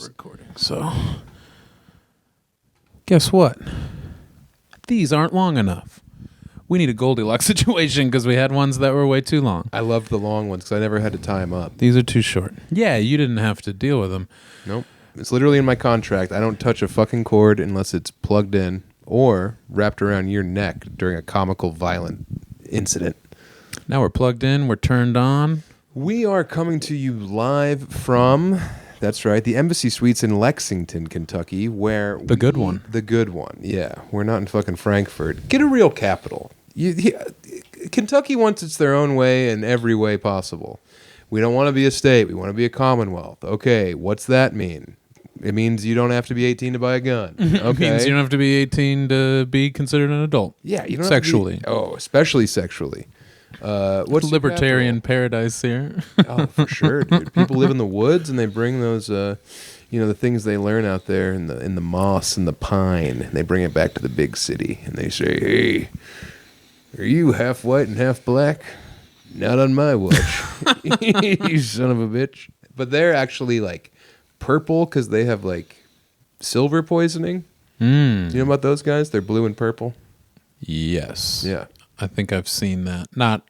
not recording. So, guess what? These aren't long enough. We need a Goldilocks situation because we had ones that were way too long. I loved the long ones because I never had to tie them up. These are too short. Yeah, you didn't have to deal with them. Nope. It's literally in my contract. I don't touch a fucking cord unless it's plugged in or wrapped around your neck during a comical, violent incident. Now we're plugged in. We're turned on. We are coming to you live from, that's right, the Embassy Suites in Lexington, Kentucky, where... The good one. The good one, yeah. We're not in fucking Frankfurt. Get a real capital. Kentucky wants it's their own way in every way possible. We don't want to be a state. We want to be a commonwealth. Okay, what's that mean? It means you don't have to be 18 to buy a gun. Okay. It means you don't have to be 18 to be considered an adult. Yeah, you don't sexually. Have to be, especially sexually. What's libertarian paradise here? Oh, for sure, dude. People live in the woods and they bring those, the things they learn out there in the moss and the pine, and they bring it back to the big city, and they say, "Hey, are you half white and half black? Not on my watch, you son of a bitch." But they're actually like purple because they have like silver poisoning. Do you know about those guys? They're blue and purple. Yes. Yeah. I think I've seen that. Not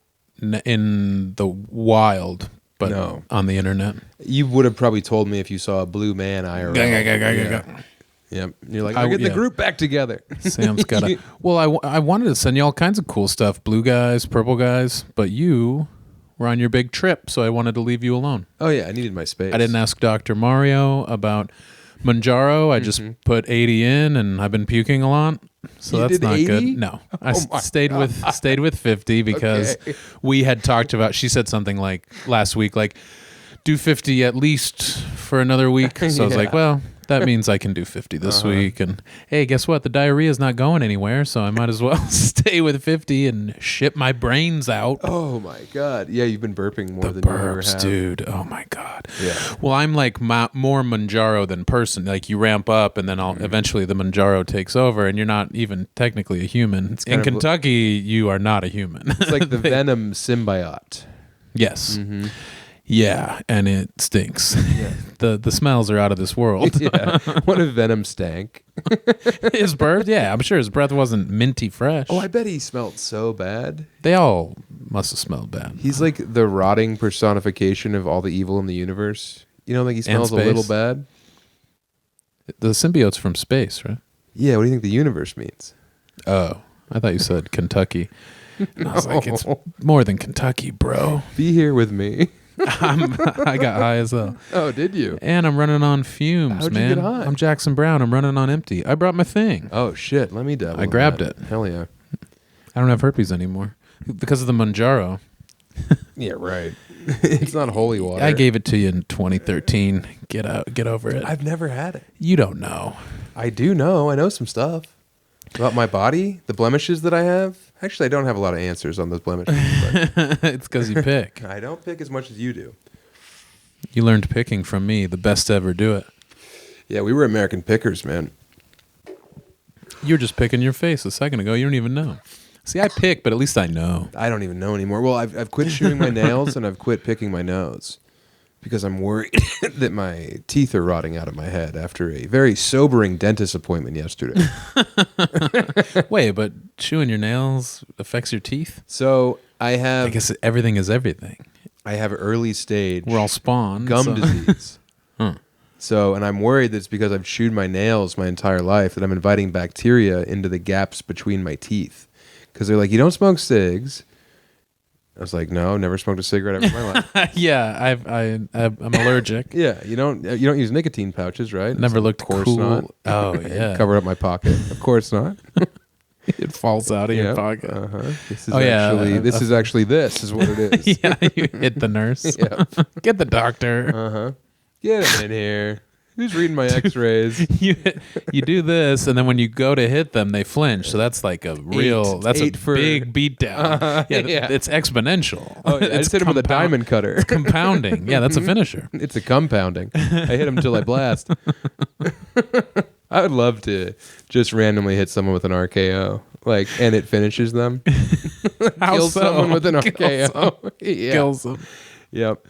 in the wild, but on the internet. You would have probably told me if you saw a blue man IRL. Yep. You're like, I'll get the group back together. Sam's got a... Well, I wanted to send you all kinds of cool stuff. Blue guys, purple guys. But you were on your big trip, so I wanted to leave you alone. Oh, yeah. I needed my space. I didn't ask Dr. Mario about Mounjaro. I just put 80 in, and I've been puking a lot. So you that's not 80? good. No, I stayed with 50 because we had talked about. She said something like last week, like do 50 at least for another week. So I was like, well, that means I can do 50 this week. And hey, guess what? The diarrhea is not going anywhere, so I might as well stay with 50 and shit my brains out. Oh my god! Yeah, you've been burping more than burps, you ever have, dude. Oh my god. Yeah. Well, I'm like more Mounjaro than person. Like you ramp up, and then eventually the Mounjaro takes over, and you're not even technically a human. In Kentucky, you are not a human. It's like the Venom symbiote. Yes. Mm-hmm. Yeah, and it stinks. Yeah. The smells are out of this world. Yeah. What if Venom stank? His breath? Yeah, I'm sure his breath wasn't minty fresh. Oh, I bet he smelled so bad. They all must have smelled bad. He's like the rotting personification of all the evil in the universe. You know, like he smells a little bad. The symbiote's from space, right? Yeah, what do you think the universe means? Oh, I thought you said Kentucky. And I was like, it's more than Kentucky, bro. Be here with me. I got high as hell. Oh, did you? And I'm running on fumes, How'd man. You get high? I'm Jackson Brown. I'm running on empty. I brought my thing. Oh, shit. Let me dabble. I grabbed it. Hell yeah. I don't have herpes anymore because of the Mounjaro. Yeah, right. It's not holy water. I gave it to you in 2013. Get over it. I've never had it. You don't know. I do know. I know some stuff about my body, the blemishes that I have. Actually, I don't have a lot of answers on those blemishes. But it's because you pick. I don't pick as much as you do. You learned picking from me, the best to ever do it. Yeah, we were American pickers, man. You were just picking your face a second ago. You don't even know. See, I pick, but at least I know. I don't even know anymore. Well, I've quit chewing my nails and I've quit picking my nose because I'm worried that my teeth are rotting out of my head after a very sobering dentist appointment yesterday. Wait, but chewing your nails affects your teeth? So I guess everything is everything. I have early stage. We're all spawned. Gum disease. Huh. So, and I'm worried that it's because I've chewed my nails my entire life that I'm inviting bacteria into the gaps between my teeth. Because they're like, you don't smoke cigs. I was like, no, never smoked a cigarette ever in my life. Yeah, I'm allergic. Yeah, you don't use nicotine pouches, right? Never looked cool. Not. Oh yeah, cover up my pocket. Of course not. It falls out of your pocket. This is actually this is what it is. Yeah, you hit the nurse. Yeah, get the doctor. Get him in here. Who's reading my X-rays? You do this, and then when you go to hit them, they flinch. So that's like a real, big beatdown. Yeah, it's exponential. Oh, I just hit him with a diamond cutter. It's compounding. Yeah, that's a finisher. It's a compounding. I hit him until I blast. I would love to just randomly hit someone with an RKO, and it finishes them. Kill someone with an RKO. Yeah. Kills them. Yep.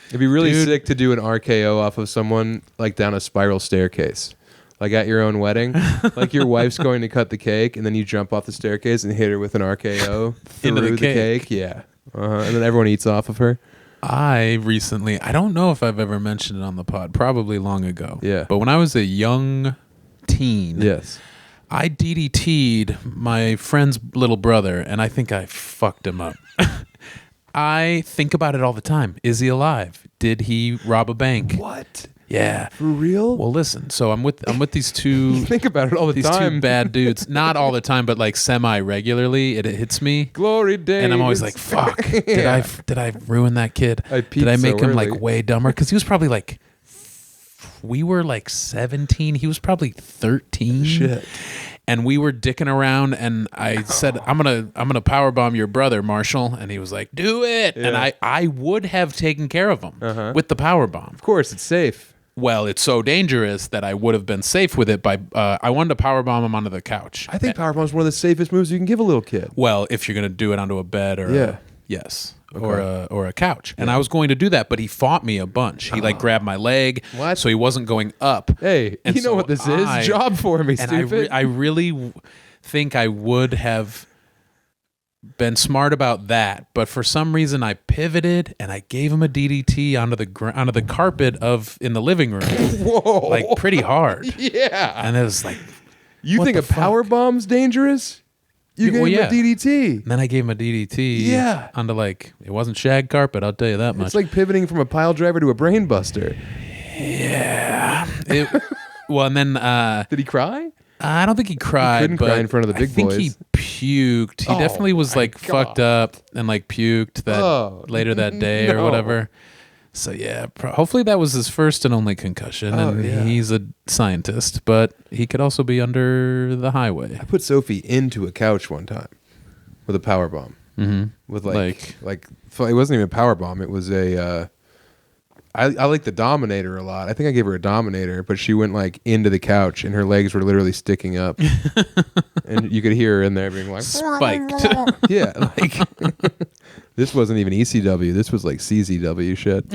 It'd be really sick to do an RKO off of someone like down a spiral staircase. Like at your own wedding, like your wife's going to cut the cake, and then you jump off the staircase and hit her with an RKO into through the cake. Yeah, and then everyone eats off of her. I don't know if I've ever mentioned it on the pod, probably long ago. Yeah. But when I was a young teen, Yes, I DDT'd my friend's little brother, and I think I fucked him up. I think about it all the time. Is he alive? Did he rob a bank? What? Yeah. For real? Well, listen. So I'm with these two. You think about it all the these time. two bad dudes. Not all the time, but like semi regularly. It hits me. Glory days. And I'm always like, fuck. Did I ruin that kid? Did I make him like way dumber? Because he was probably like, we were like 17. He was probably 13. Shit. And we were dicking around, and I said, I'm gonna powerbomb your brother, Marshall. And he was like, do it. Yeah. And I would have taken care of him with the powerbomb. Of course, it's safe. Well, it's so dangerous that I would have been safe with it by I wanted to powerbomb him onto the couch. I think powerbomb is one of the safest moves you can give a little kid. Well, if you're going to do it onto a bed or Okay. or a couch. And I was going to do that, but he fought me a bunch. He like grabbed my leg, What? so he wasn't going up. Hey, And you know so what this is? Job for me, and stupid. I really think I would have been smart about that, but for some reason I pivoted and I gave him a DDT onto the carpet in the living room. Whoa. Like pretty hard. Yeah. And it was like, You what think the a power fuck? bomb's dangerous? You gave him a DDT. And then I gave him a DDT Yeah. onto like, it wasn't shag carpet, I'll tell you that much. It's like pivoting from a pile driver to a brain buster. Yeah. Well, and then Did he cry? I don't think he cried. couldn't but cry in front of the big I think boys. he puked. He Oh, definitely was my like fucked up and like puked later that day or no. whatever. So yeah, hopefully that was his first and only concussion. And yeah. he's a scientist, but he could also be under the highway. I put Sophie into a couch one time with a power bomb. Mm-hmm. With like it wasn't even a power bomb. It was a. I like the Dominator a lot. I think I gave her a Dominator, but she went like into the couch and her legs were literally sticking up, and you could hear her in there being like Spiked. yeah, like this wasn't even ECW. This was like CZW shit.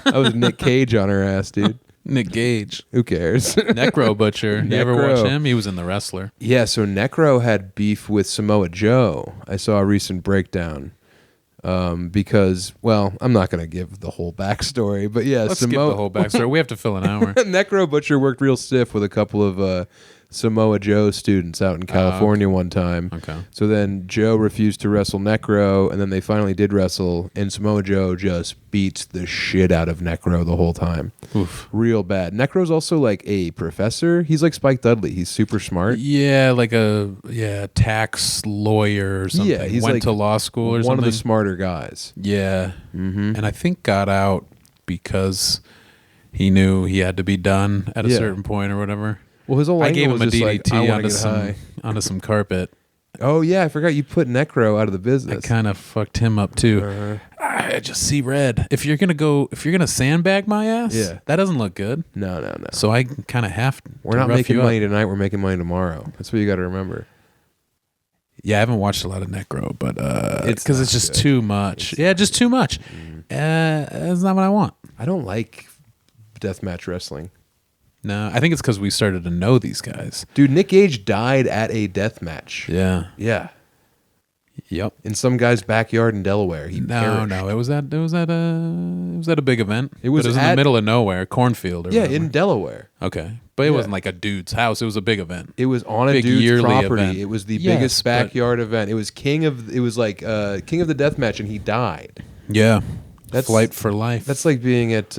I was Nick Cage on her ass, dude. Nick Gage. Who cares? Necro Butcher. You ever watch Necro. him? He was in The Wrestler. Yeah, so Necro had beef with Samoa Joe. I saw a recent breakdown. Because, well, I'm not going to give the whole backstory, but yeah, Let's skip the whole backstory. We have to fill an hour. Necro Butcher worked real stiff with a couple of Samoa Joe students out in California one time. Okay. So then Joe refused to wrestle Necro, and then they finally did wrestle, and Samoa Joe just beats the shit out of Necro the whole time. Oof. Real bad. Necro's also like a professor. He's like Spike Dudley. He's super smart. Yeah, like a tax lawyer or something. Yeah, he's went like to law school or one something. of the smarter guys. Yeah. Mm-hmm. And I think got out because he knew he had to be done at a certain point or whatever. Well, his whole I angle gave him a was just DDT like, I onto some carpet. Oh yeah, I forgot you put Necro out of the business. I kind of fucked him up too. I just see red. If you're gonna sandbag my ass, that doesn't look good. No. So I kind of have to. We're not making money tonight. We're making money tomorrow. That's what you got to remember. Yeah, I haven't watched a lot of Necro, but It's because it's just too much. Just too much. That's not what I want. I don't like deathmatch wrestling. No, I think it's because we started to know these guys. Dude, Nick Gage died at a death match. Yeah. Yeah. Yep. In some guy's backyard in Delaware. He perished. No. It was at a big event. It was in the middle of nowhere, cornfield or whatever. in Delaware. Okay. But it wasn't like a dude's house. It was a big event. It was on a Big dude's yearly property. event. It was the Yes, biggest but- backyard event. It was King of the Death Match, and he died. Yeah. That's Flight for life. That's like being at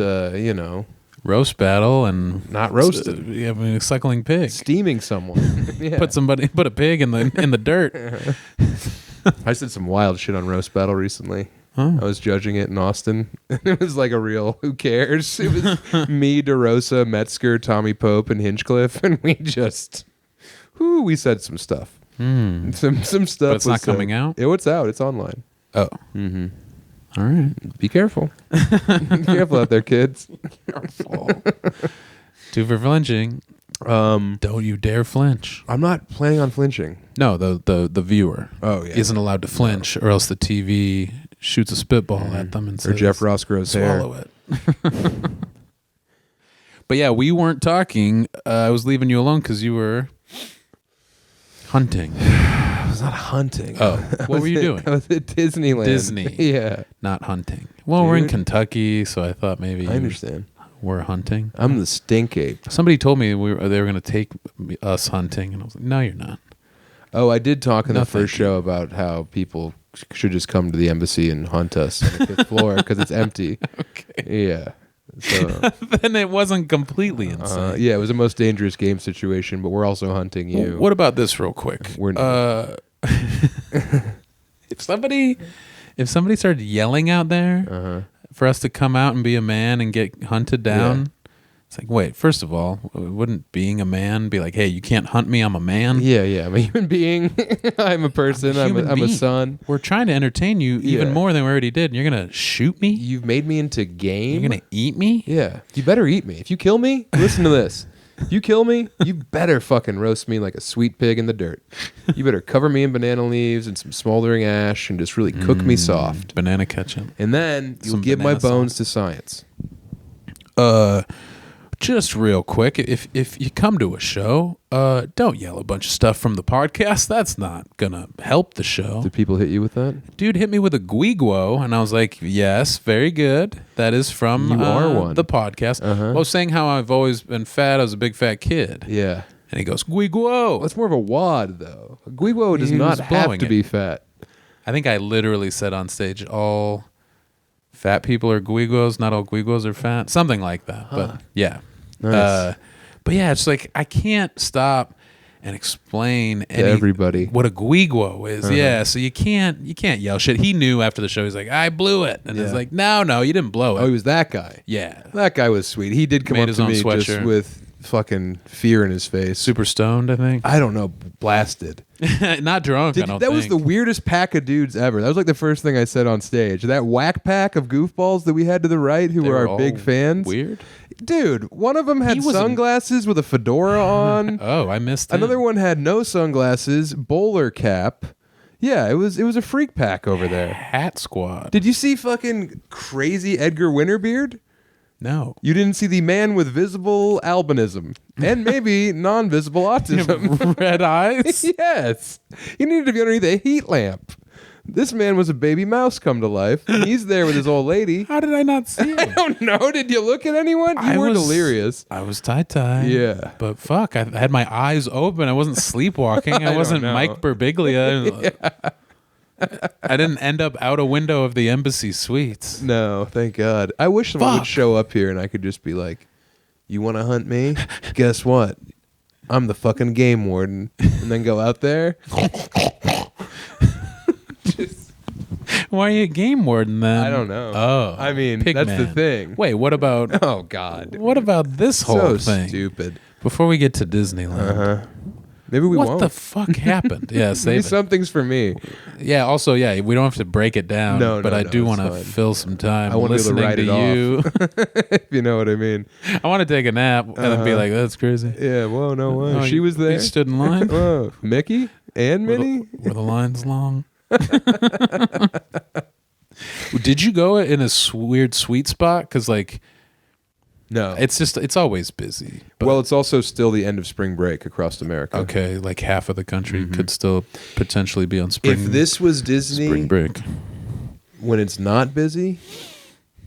roast battle and not roasted. You have a suckling pig. Steaming someone. Yeah. Put a pig in the dirt. I said some wild shit on Roast Battle recently. Huh? I was judging it in Austin. It was like a real who cares? It was me, DeRosa, Metzger, Tommy Pope, and Hinchcliffe, and we said some stuff. Some stuff. But it's not coming out? It's out. It's online. Oh. Mm-hmm. All right. Be careful. Be careful out there, kids. Careful. Two for flinching. Don't you dare flinch. I'm not planning on flinching. No, the viewer isn't allowed to flinch, or else the TV shoots a spitball at them and says, or Jeff Ross grows hair. swallow it. But yeah, we weren't talking. I was leaving you alone because you were hunting. I was not hunting. Oh, what were you doing? I was at Disneyland. Disney. Yeah. Not hunting. Well, we're in Kentucky, so I thought maybe I understand. We're hunting. I'm the stink ape. Somebody told me they were going to take us hunting, and I was like, no, you're not. Oh, I did talk in the first show about how people should just come to the embassy and hunt us on the 5th floor because it's empty. Okay. Yeah. So, then it wasn't completely insane. yeah, it was the most dangerous game situation, but we're also hunting you. Well, what about this real quick? If somebody started yelling out there for us to come out and be a man and get hunted down, it's like, wait, first of all, wouldn't being a man be like, hey, you can't hunt me, I'm a man? Yeah, I'm a human being. I'm a person. I'm a son. We're trying to entertain you even more than we already did, and you're going to shoot me? You've made me into game? You're going to eat me? Yeah. You better eat me. If you kill me, listen to this. If you kill me, you better fucking roast me like a sweet pig in the dirt. You better cover me in banana leaves and some smoldering ash and just really cook me soft. Banana ketchup. And then you'll give my bones to science. Just real quick, if you come to a show, don't yell a bunch of stuff from the podcast. That's not gonna help the show. Did people hit you with that? Dude hit me with a guiguo, and I was like, yes, very good. That is from you are one. The podcast. I was saying how I've always been fat. I was a big fat kid. Yeah. And he goes, guiguo. That's more of a wad, though. A guiguo does not have to be fat. I think I literally said on stage, all fat people are guiguos, not all guiguos are fat. Something like that. But yeah. Nice. But yeah, it's like I can't stop and explain to everybody what a guiguo is. Yeah, so you can't yell shit. He knew after the show. He's like, I blew it, and it's like, no, you didn't blow it. Oh, he was that guy. Yeah, that guy was sweet. He did come up to me just with fucking fear in his face. Super stoned, I think. I don't know, blasted. Not drunk. That was the weirdest pack of dudes ever. That was like the first thing I said on stage. That whack pack of goofballs that we had to the right who were our big fans. Weird. Dude, one of them had sunglasses with a fedora on. Oh, I missed it. Another one had no sunglasses, bowler cap. Yeah, it was a freak pack over there. Hat squad. Did you see fucking crazy Edgar Winterbeard? No. You didn't see the man with visible albinism and maybe non-visible autism. Red eyes? Yes. He needed to be underneath a heat lamp. This man was a baby mouse come to life. He's there with his old lady. How did I not see him? I don't know. Did you look at anyone? You were delirious. I was tie-tie. Yeah. But fuck, I had my eyes open. I wasn't sleepwalking. I wasn't Mike Birbiglia. I didn't end up out a window of the embassy suites. No, thank God. I wish someone would show up here and I could just be like, you want to hunt me? Guess what? I'm the fucking game warden. And then go out there. Why are you a game warden then? I don't know. Oh. I mean, Pigman. that's the thing. Wait, what about... Oh, God. What about this whole thing? So stupid. Before we get to Disneyland. Maybe we won't. What the fuck happened? Yeah, save Maybe it. Something's for me. Yeah, also, we don't have to break it down. But I do want to fill some time I want to be able to write it you. off. If you know what I mean. I want to take a nap and then be like, that's crazy. Yeah, whoa, no way. She was there. You stood in line? Whoa, Mickey and Minnie? Were the lines long? Did you go in a weird sweet spot? Because no, it's always busy. Well, it's also still the end of spring break across America. Okay, like half of the country could still potentially be on spring. If this was Disney spring break, when it's not busy,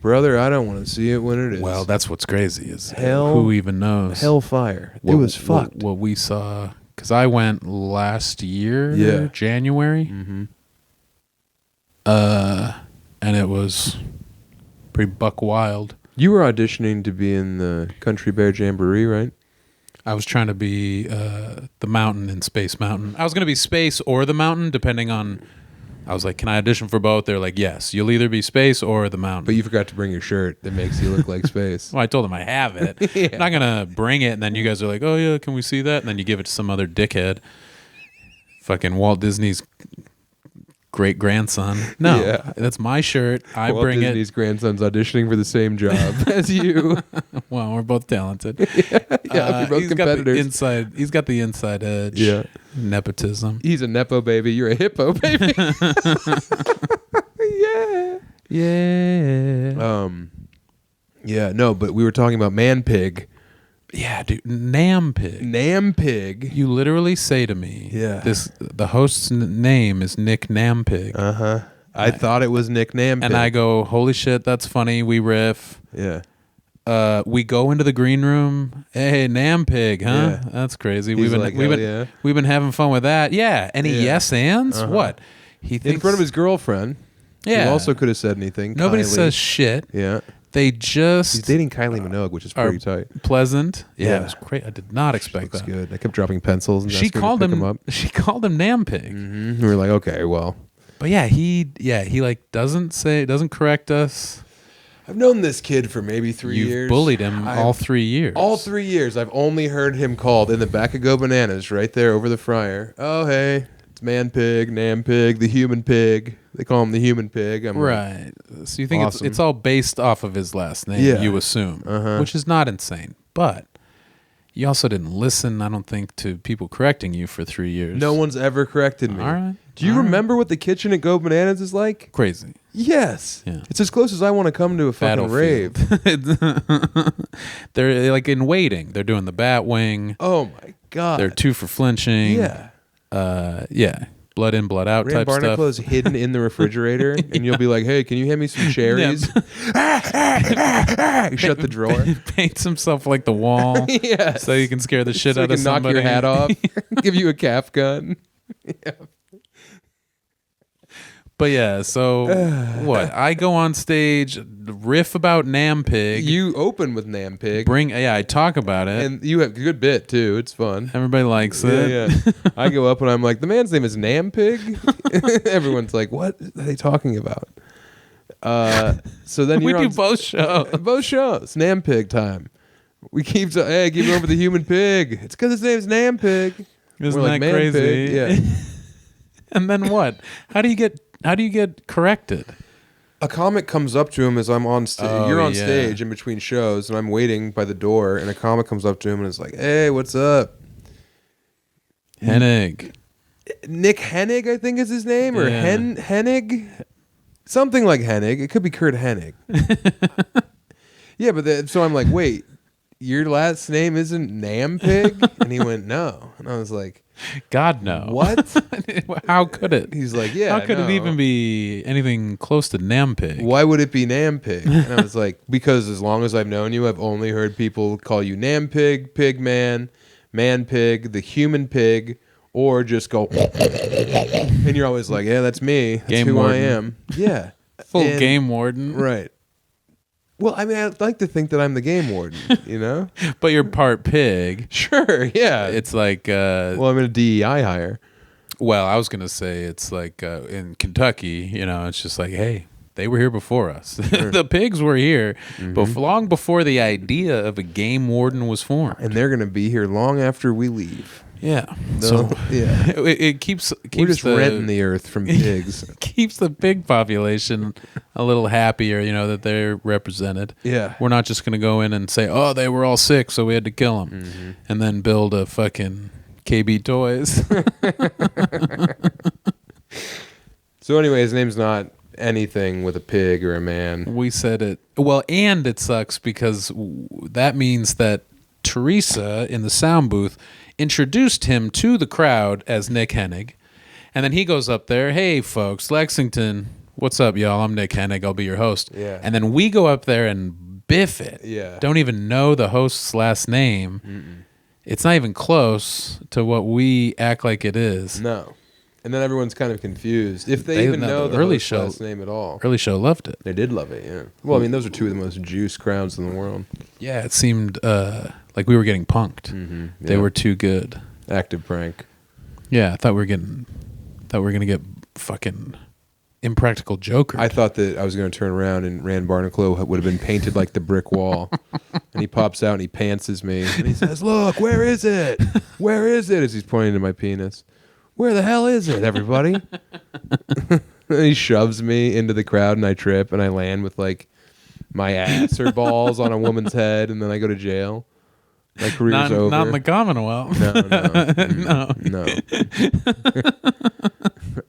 brother, I don't want to see it when it is. Well, that's what's crazy is hell. Who even knows? Hellfire. It was fucked. What we saw, because I went last year, January. And it was pretty buck wild. You were auditioning to be in the Country Bear Jamboree, right? I was trying to be the mountain in Space Mountain. I was going to be Space or the mountain, depending on... I was like, can I audition for both? They're like, yes. You'll either be Space or the mountain. But you forgot to bring your shirt that makes you look like Space. Well, I told them I have it. I'm not going to bring it, and then you guys are like, oh, yeah, can we see that? And then you give it to some other dickhead. Fucking Walt Disney's great grandson. No, that's my shirt. I Walt bring Disney's grandson's auditioning for the same job as you. Well, we're both talented. You're both competitors. He's got the inside edge. Yeah, nepotism. He's a nepo baby. You're a hippo baby. Yeah. Yeah, no, but we were talking about man pig. Yeah, dude, Nam Pig. Nam pig. You literally say to me, Yeah. the host's name is Nick Nam Pig. Uh-huh. I thought it was Nick Nam Pig. And I go, holy shit, that's funny. We riff. Yeah. We go into the green room. Hey, Nam Pig, huh? Yeah. That's crazy. He's like, yeah. We've been having fun with that. Yeah. Any yes ands? What? He thinks in front of his girlfriend. Yeah. Who also could have said anything. Nobody Kylie. says shit. Yeah. They just He's dating Kylie Minogue, which is pretty tight. Pleasant. Yeah, Yeah. it was great. I did not expect Looks that. good. I kept dropping pencils and She called him up. She called him Nam Pig. Mm-hmm. We were like, okay, well. But yeah, he like doesn't correct us. I've known this kid for maybe 3 You've years. bullied him all 3 years. All 3 years. I've only heard him called in the back of Go Bananas right there over the fryer. Oh, hey, it's Man Pig, Nam Pig, the human pig. They call him the human pig. I'm right. So you think awesome. it's all based off of his last name, Yeah. you assume, which is not insane. But you also didn't listen, I don't think, to people correcting you for 3 years. No one's ever corrected me. All right. Do you remember what the kitchen at Go Bananas is like? Crazy. Yes. Yeah. It's as close as I want to come to a fucking rave. They're like in waiting. They're doing the bat wing. Oh my God. They're 2 for flinching. Yeah. Yeah. Blood in, blood out type stuff. Barnaclo's hidden in the refrigerator, and you'll be like, "Hey, can you hand me some cherries?" You shut the drawer. Paints himself like the wall. Yes. So you can scare the shit so out he of can knock somebody. your hat off. Give you a calf gun. Yeah. But yeah, so what? I go on stage, riff about Nam Pig. You open with Nam Pig. I talk about it. And you have a good bit, too. It's fun. Everybody likes it. Yeah. I go up and I'm like, the man's name is Nam Pig? Everyone's like, what are they talking about? So then We you're do on both shows. both shows. Nam Pig time. We keep hey, give over the human pig. It's because his name's Nam Pig. Isn't We're that like, "Man crazy? Pig." Yeah. And then what? How do you get corrected? A comic comes up to him as I'm on stage. Oh, You're on yeah. stage in between shows, and I'm waiting by the door, and a comic comes up to him and is like, "Hey, what's up?" Hennig. Nick Hennig, I think is his name, or Yeah. Hennig, something like Hennig. It could be Kurt Hennig. Yeah, but so I'm like, wait, your last name isn't Nam Pig? And he went, no, and I was like, God, no. what? How could it? He's like, yeah. How could no. it even be anything close to Nam Pig? Why would it be Nam Pig? And I was like, because as long as I've known you, I've only heard people call you Nam Pig, Pig Man, Man Pig, the human pig, or just go, and you're always like, yeah, that's me. That's Game who warden. I am. Yeah. Full And- game warden. Right. Well, I mean, I'd like to think that I'm the game warden, you know? But you're part pig. Sure, yeah. It's like, Well, I'm in a DEI hire. well, I was going to say it's like in Kentucky, it's just like, hey, they were here before us. The pigs were here long before the idea of a game warden was formed. And they're going to be here long after we leave. Yeah. So, yeah. It keeps We're just the, renting the earth from pigs. keeps the pig population a little happier, that they're represented. Yeah. We're not just going to go in and say, oh, they were all sick, so we had to kill them, and then build a fucking KB Toys. So anyway, his name's not anything with a pig or a man. We said it. Well, and it sucks because that means that Teresa in the sound booth introduced him to the crowd as Nick Hennig. And then he goes up there, hey, folks, Lexington, what's up, y'all? I'm Nick Hennig. I'll be your host. Yeah. And then we go up there and biff it. Yeah. Don't even know the host's last name. It's not even close to what we act like it is. No. And then everyone's kind of confused. If they even know the early host's show last name at all. Early show loved it. They did love it, yeah. Well, I mean, those are two of the most juiced crowds in the world. Yeah, it seemed like we were getting punked. They Yeah. were too good. Active prank. Yeah, I thought we were gonna get fucking Impractical Joker. I thought that I was going to turn around and Rand Barnacle would have been painted like the brick wall. And he pops out and he pantses me. And he says, look, where is it? Where is it? As he's pointing to my penis. Where the hell is it, everybody? And he shoves me into the crowd and I trip and I land with like my ass or balls on a woman's head and then I go to jail. My career's over. Not in the Commonwealth. No.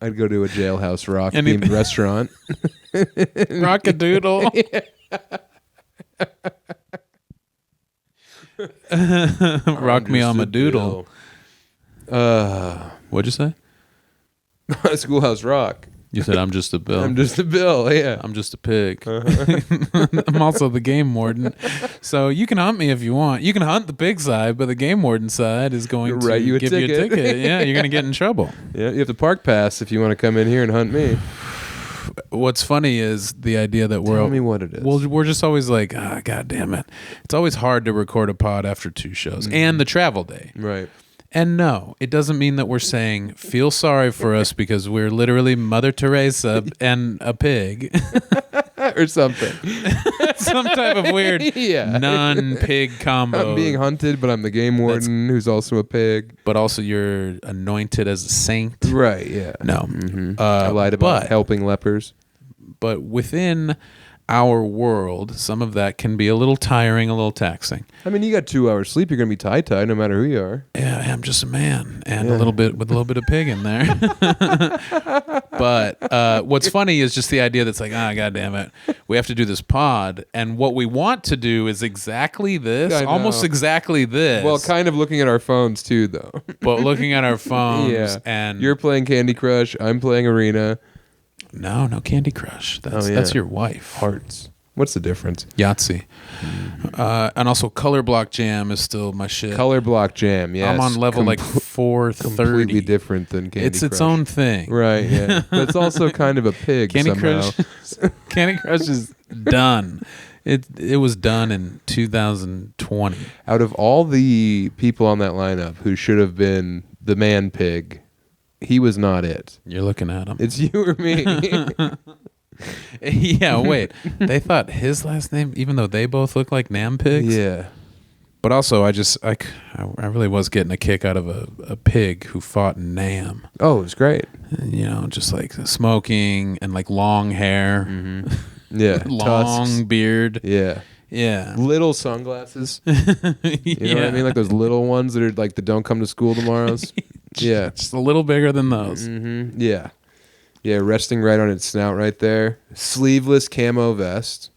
I'd go to a Jailhouse Rock And he- themed restaurant. Rockadoodle. Rock me on my doodle. What'd you say? Schoolhouse Rock. You said I'm just a bill. I'm just a bill, yeah. I'm just a pig. I'm also the game warden. So you can hunt me if you want. You can hunt the pig side, but the game warden side is going to give you a ticket. Yeah, you're going to get in trouble. Yeah, you have to park pass if you want to come in here and hunt me. What's funny is the idea that Tell me what it is. Well, we're just always like, God damn it. It's always hard to record a pod after 2 shows and the travel day. Right. And no, it doesn't mean that we're saying feel sorry for us because we're literally Mother Teresa and a pig. Or something. Some type of weird nun-pig combo. I'm being hunted, but I'm the game warden who's also a pig. But also you're anointed as a saint. Right, yeah. No. Mm-hmm. I lied about helping lepers. But within our world, some of that can be a little tiring, a little taxing. I mean, you got 2 hours sleep, you're going to be tie-tied no matter who you are. Yeah, I'm just a man and a little bit of pig in there. But what's funny is just the idea that's like, God damn it, we have to do this pod. And what we want to do is exactly this, almost exactly this. Well, kind of looking at our phones too, though. But looking at our phones and... You're playing Candy Crush, I'm playing Arena. No Candy Crush. That's your wife. Hearts. What's the difference? Yahtzee. And also Color Block Jam is still my shit. Color Block Jam, yes. I'm on level like 430. Completely different than Candy Crush. It's its own thing. Right, yeah. But it's also kind of a pig somehow. Candy Crush is done. It was done in 2020. Out of all the people on that lineup who should have been the man pig, he was not it. You're looking at him. It's you or me. Yeah, wait. They thought his last name, even though they both look like Nam pigs? Yeah. But also, I really was getting a kick out of a pig who fought Nam. Oh, it was great. You know, just like smoking and like long hair. Mm-hmm. Yeah. Long tusks. Beard. Yeah. Yeah. Little sunglasses. You know what I mean? Like those little ones that are like the don't come to school tomorrows. Yeah. Just a little bigger than those. Mm-hmm. Yeah. Yeah, resting right on its snout right there. Sleeveless camo vest.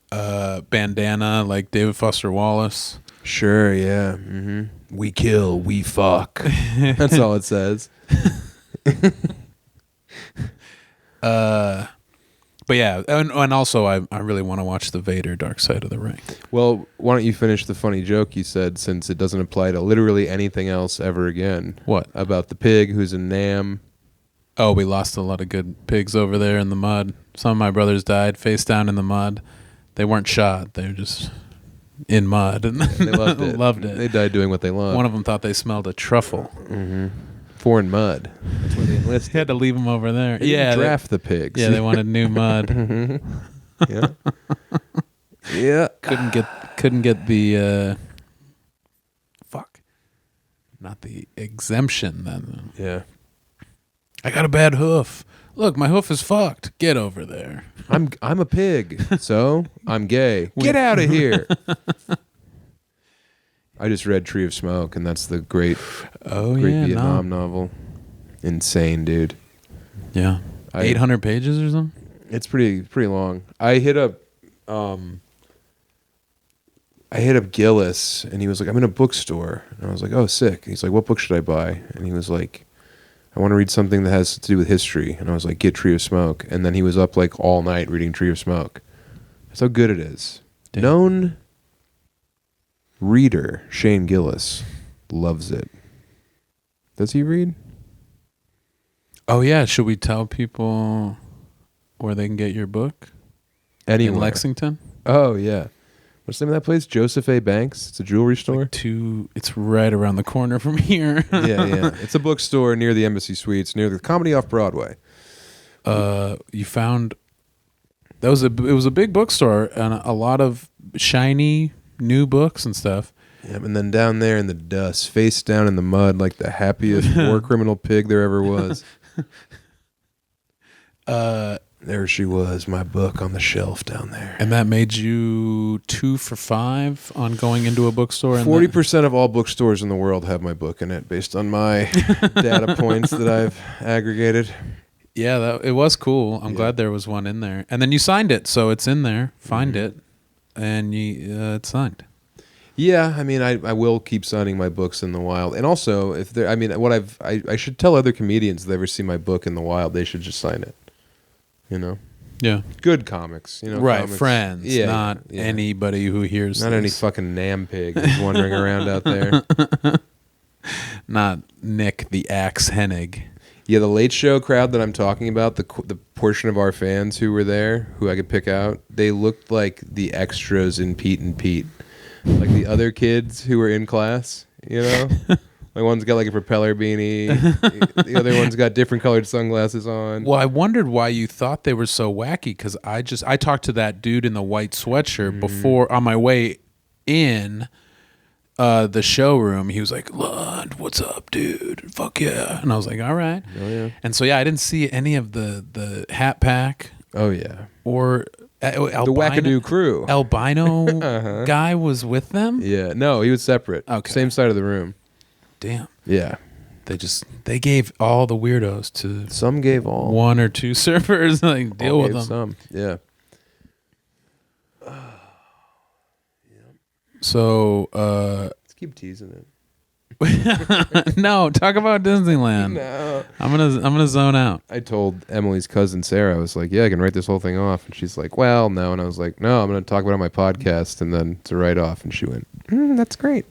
Bandana like David Foster Wallace. Sure, yeah. Mm-hmm. We kill, we fuck. That's all it says. But yeah, and also I really want to watch the Vader Dark Side of the Ring. Well, why don't you finish the funny joke you said, since it doesn't apply to literally anything else ever again. What? About the pig who's a Nam. Oh, we lost a lot of good pigs over there in the mud. Some of my brothers died face down in the mud. They weren't shot. They were just in mud. And they loved it. Loved it. They died doing what they loved. One of them thought they smelled a truffle. Mm-hmm. Foreign mud. That's where they enlisted. They had to leave them over there. They didn't draft the pigs. Yeah, they wanted new mud. Mm-hmm. Yeah. Yeah. Couldn't get the not the exemption then. Yeah. I got a bad hoof. Look, my hoof is fucked. Get over there. I'm a pig, so I'm gay. Get out of here. I just read Tree of Smoke, and that's the great Vietnam novel. Insane, dude. Yeah. 800 pages or something? It's pretty long. I hit up Gillis, and he was like, I'm in a bookstore. And I was like, oh, sick. He's like, what book should I buy? And he was like, I want to read something that has to do with history. And I was like, get Tree of Smoke. And then he was up like all night reading Tree of Smoke. That's how good it is. Damn. Known reader Shane Gillis loves it. Does he read? Oh, yeah. Should we tell people where they can get your book? Anywhere. In Lexington? Oh, yeah. What's the name of that place? Joseph A. Banks. It's a jewelry store. It's right around the corner from here. Yeah. It's a bookstore near the Embassy Suites, near the Comedy Off Broadway. You found it was a big bookstore and a lot of shiny new books and stuff. Yeah, and then down there in the dust, face down in the mud, like the happiest war criminal pig there ever was. There she was, my book on the shelf down there. And that made you 2 for 5 on going into a bookstore? 40% of all bookstores in the world have my book in it, based on my data points that I've aggregated. Yeah, it was cool. I'm glad there was one in there. And then you signed it, so it's in there. Find it, and it's signed. Yeah, I mean, I will keep signing my books in the wild, and also if there, I mean, I should tell other comedians if they ever see my book in the wild, they should just sign it. You know. Yeah. Good comics, Right, comics. friends, not anybody who hears not this. any fucking nam pig who's wandering around out there. Not Nick the Axe Hennig. Yeah, the Late Show crowd that I'm talking about, the portion of our fans who were there, who I could pick out, they looked like the extras in Pete and Pete. Like the other kids who were in class, Like one's got like a propeller beanie, the other one's got different colored sunglasses on. Well, I wondered why you thought they were so wacky, because I talked to that dude in the white sweatshirt before on my way in the showroom. He was like, "Lund, what's up, dude? Fuck yeah!" And I was like, "All right." Oh yeah. And so I didn't see any of the Hat Pack. Oh yeah. Or the Wackadoo crew. Albino guy was with them. Yeah. No, he was separate. Okay. Same side of the room. Damn. Yeah. They gave all the weirdos to some gave all one or two surfers. Like deal all with gave them. Some. Yeah. So let's keep teasing it. No, talk about Disneyland. No. I'm gonna zone out. I told Emily's cousin Sarah, I was like, yeah, I can write this whole thing off. And she's like, well, no. And I was like, no, I'm going to talk about it on my podcast. And then it's a write off. And she went, that's great.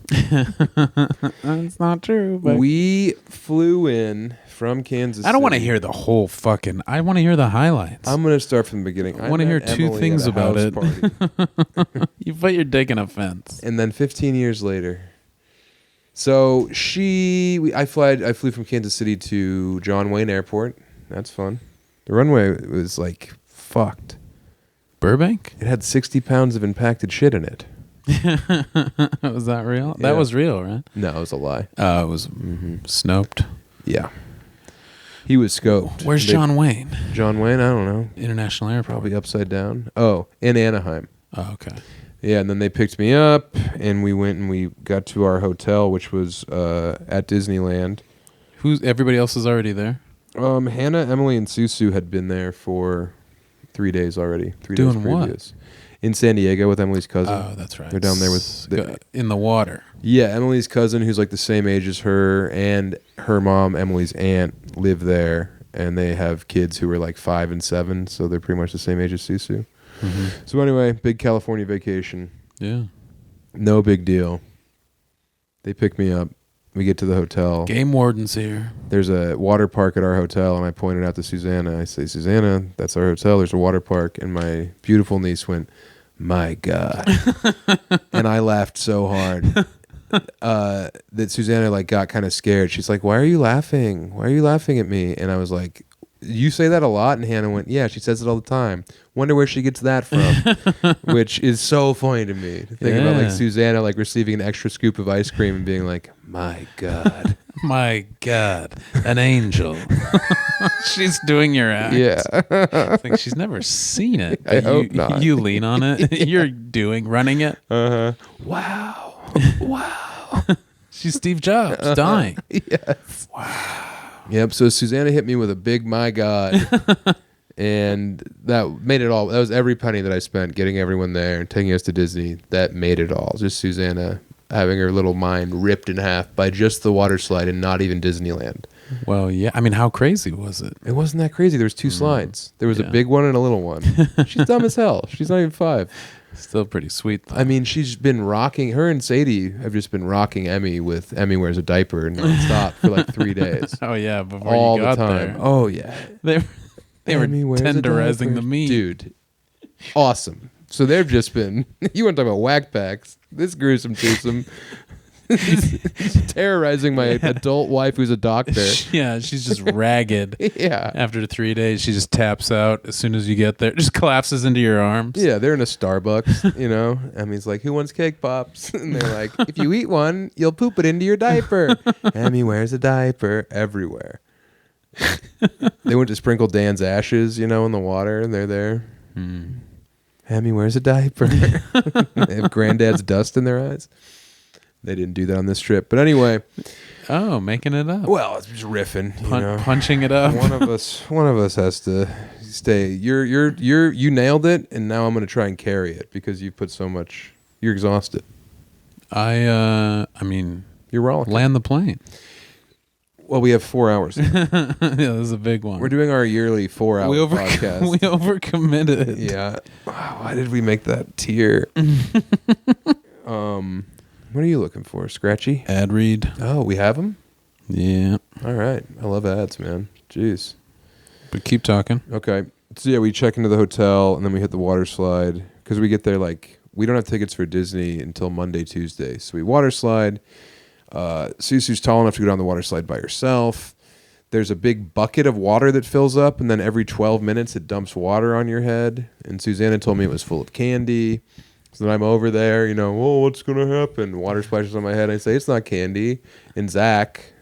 That's not true. But we flew in from Kansas City. I don't want to hear the whole fucking. I want to hear the highlights. I'm going to start from the beginning. I want to hear two Emily things at a about house it. Party. You put your dick in a fence. And then 15 years later. So I flew from Kansas City to John Wayne Airport. That's fun. The runway was like fucked. Burbank? It had 60 pounds of impacted shit in it. Was that real? Yeah. That was real, right? No, it was a lie. It was snoped. Yeah. He was scoped. Where's John Wayne? John Wayne? I don't know. International Airport. Probably upside down. Oh, in Anaheim. Oh, okay. Yeah, and then they picked me up, and we went and we got to our hotel, which was at Disneyland. Everybody else is already there? Hannah, Emily, and Susu had been there for 3 days already. 3 Doing days previous. What? In San Diego with Emily's cousin. Oh, that's right. They're down there with in the water. Yeah, Emily's cousin, who's like the same age as her, and her mom, Emily's aunt, live there, and they have kids who are like 5 and 7, so they're pretty much the same age as Susu. Mm-hmm. So anyway, big California vacation. Yeah. No big deal. They pick me up. We get to the hotel. Game warden's here. There's a water park at our hotel, and I pointed out to Susanna. I say, Susanna, that's our hotel. There's a water park. And my beautiful niece went, my God. And I laughed so hard that Susanna got kind of scared. She's like, why are you laughing? Why are you laughing at me? And I was like, you say that a lot? And Hannah went, yeah, she says it all the time. Wonder where she gets that from. Which is so funny to me to think about Susanna receiving an extra scoop of ice cream and being like, my God. My God, an angel. She's doing your act. Yeah. It's like she's never seen it. I hope not. You lean on it. You're running it. Uh-huh. Wow. Wow. She's Steve Jobs dying. Yes. Wow. Yep. So Susanna hit me with a big my God. And that made it all. That was every penny that I spent getting everyone there and taking us to Disney. That made it all. Just Susanna having her little mind ripped in half by just the water slide and not even Disneyland. Well, yeah. I mean, how crazy was it? It wasn't that crazy. There was 2 slides. There was a big one and a little one. She's dumb as hell. She's not even 5. Still pretty sweet, though. I mean, she's been rocking. Her and Sadie have just been rocking Emmy with Emmy wears a diaper nonstop for 3 days. Oh, yeah. Before all you got the time. there. Oh, yeah. They were tenderizing the meat. Dude, awesome. So they've just been, you want to talk about whack packs. This gruesome twosome terrorizing my adult wife who's a doctor. Yeah, she's just ragged. Yeah. After 3 days, she just taps out as soon as you get there. Just collapses into your arms. Yeah, they're in a Starbucks, Emmy's like, who wants cake pops? And they're like, if you eat one, you'll poop it into your diaper. Emmy wears a diaper everywhere. They went to sprinkle Dan's ashes, in the water, and they're there. Emmy wears a diaper. They have granddad's dust in their eyes. They didn't do that on this trip, but anyway. Oh, making it up. Well, it's just riffing, punching it up. One of us has to stay. You nailed it, and now I'm going to try and carry it because you put so much. You're exhausted. I mean, You're rollicking. land the plane. Well, we have 4 hours. Yeah, this is a big one. We're doing our yearly 4-hour podcast. We overcommitted. Yeah. Why did we make that tier? What are you looking for? Scratchy? Ad read. Oh, we have them? Yeah. All right. I love ads, man. Jeez. But keep talking. Okay. So, yeah, we check into the hotel, and then we hit the water slide. Because we get there, we don't have tickets for Disney until Monday, Tuesday. So we water slide. Susu's tall enough to go down the water slide by herself. There's a big bucket of water that fills up, and then every 12 minutes it dumps water on your head. And Susanna told me it was full of candy. So then I'm over there, what's going to happen? Water splashes on my head. I say, it's not candy. And Zach,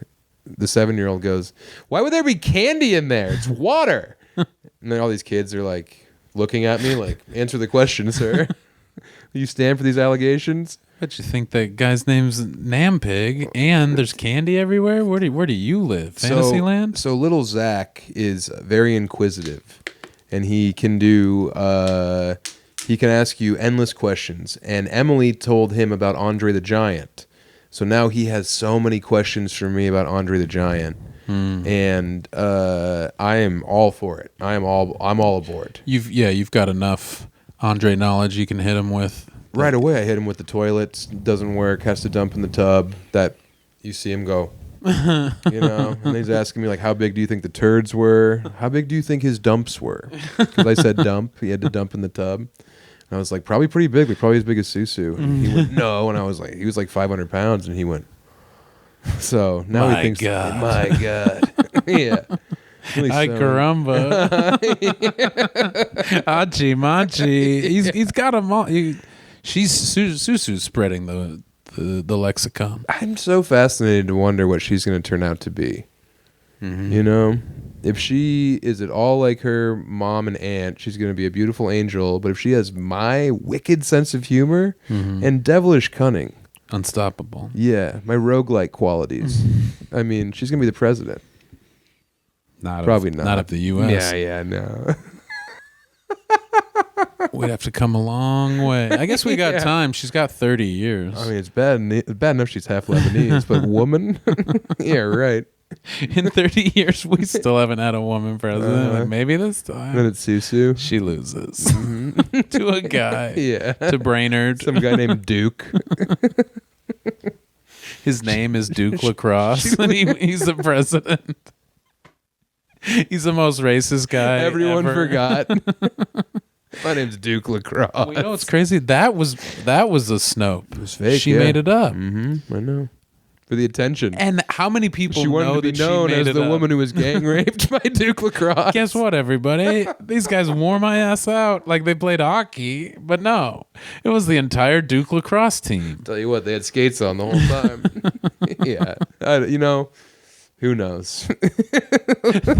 the 7-year-old, goes, why would there be candy in there? It's water. And then all these kids are looking at me answer the question, sir. You stand for these allegations? But you think that guy's name's Nampig and there's candy everywhere? Where do you live? Fantasyland? So little Zach is very inquisitive, and he can do he can ask you endless questions. And Emily told him about Andre the Giant, so now he has so many questions for me about Andre the Giant, and I am all for it. I'm all aboard. You've got enough Andre knowledge you can hit him with. Right away, I hit him with the toilets. Doesn't work. Has to dump in the tub. That you see him go, And he's asking me how big do you think the turds were? How big do you think his dumps were? Because I said dump. He had to dump in the tub. And I was like, probably pretty big. Probably as big as Susu. And he went, no. And I was like, he was 500 pounds, and he went. So now he thinks, my God, yeah. Really Ay caramba. Achi machi. He's got them all. Susu's spreading the lexicon. I'm so fascinated to wonder what she's going to turn out to be. If she is at all like her mom and aunt, she's going to be a beautiful angel. But if she has my wicked sense of humor and devilish cunning. Unstoppable. Yeah, my roguelike qualities. I mean, she's going to be the president. Probably not. Not of the U.S. Yeah, no. We'd have to come a long way. I guess we got time. She's got 30 years. I mean, it's bad enough she's half Lebanese, but woman? Yeah, right. In 30 years, we still haven't had a woman president. Maybe this time. Then it's Susu. She loses to a guy. Yeah. To Brainerd. Some guy named Duke. His name is Duke LaCrosse, and he's the president. He's the most racist guy everyone ever. Forgot. My name's Duke LaCrosse. Well, you know what's crazy? That was a Snope. It was fake. She made it up. I know. For the attention. And how many people she wanted know to be that known she made as the woman who was gang raped by Duke LaCrosse? Guess what, everybody? These guys wore my ass out like they played hockey, but no, it was the entire Duke LaCrosse team. Tell you what, they had skates on the whole time. Yeah, who knows?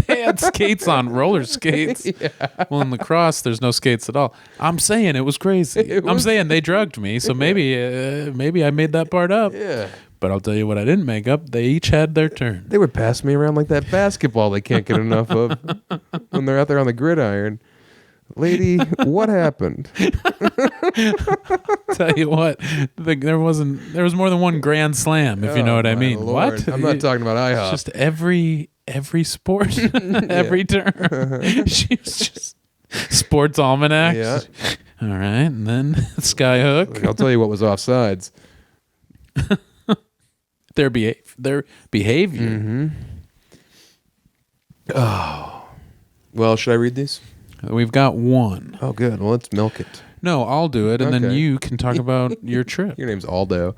They had skates on, roller skates. Yeah. Well, in lacrosse, there's no skates at all. I'm saying it was crazy. I'm saying they drugged me, so maybe I made that part up. Yeah. But I'll tell you what I didn't make up. They each had their turn. They would pass me around like that basketball they can't get enough of when they're out there on the gridiron. Lady, what happened? Tell you what, there was more than one grand slam, if you know what I mean. Lord. What? I'm not talking about IHOP. It's just every sport, every turn. She was just sports almanacs. Yeah. All right, and then skyhook. I'll tell you what was offsides. Their behavior. Mm-hmm. Oh. Well, should I read these? We've got one. Oh, good. Well, let's milk it. No, I'll do it, and then you can talk about your trip. Your name's Aldo.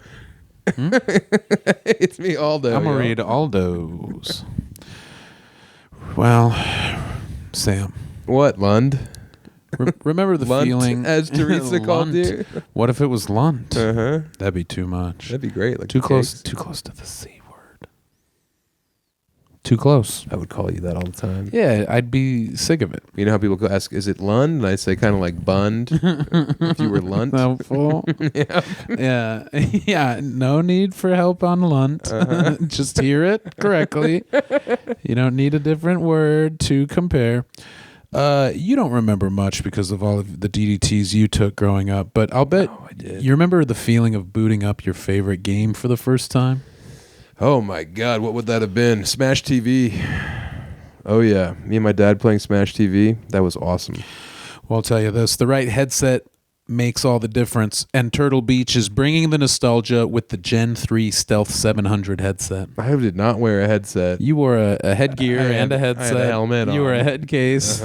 It's me, Aldo. I'm going to read Aldo's. Well, Sam. What, Lund? Remember the Lunt, feeling... as Teresa called you? What if it was Lunt? Uh-huh. That'd be too much. That'd be great. Like too close to the C word. Too close. I would call you that all the time. Yeah, I'd be sick of it. You know how people ask, is it Lund? And I say kind of like Bund. If you were Lunt. Helpful. Yeah. Yeah. No need for help on Lunt. Uh-huh. Just hear it correctly. You don't need a different word to compare. You don't remember much because of all of the DDTs you took growing up, but I'll bet you remember the feeling of booting up your favorite game for the first time? Oh my God, what would that have been? Smash TV. Oh yeah, me and my dad playing Smash TV. That was awesome. Well, I'll tell you this, the right headset makes all the difference, and Turtle Beach is bringing the nostalgia with the Gen 3 Stealth 700 headset. I did not wear a headset. You wore a headgear and a headset. I had a helmet on. You wore a head case,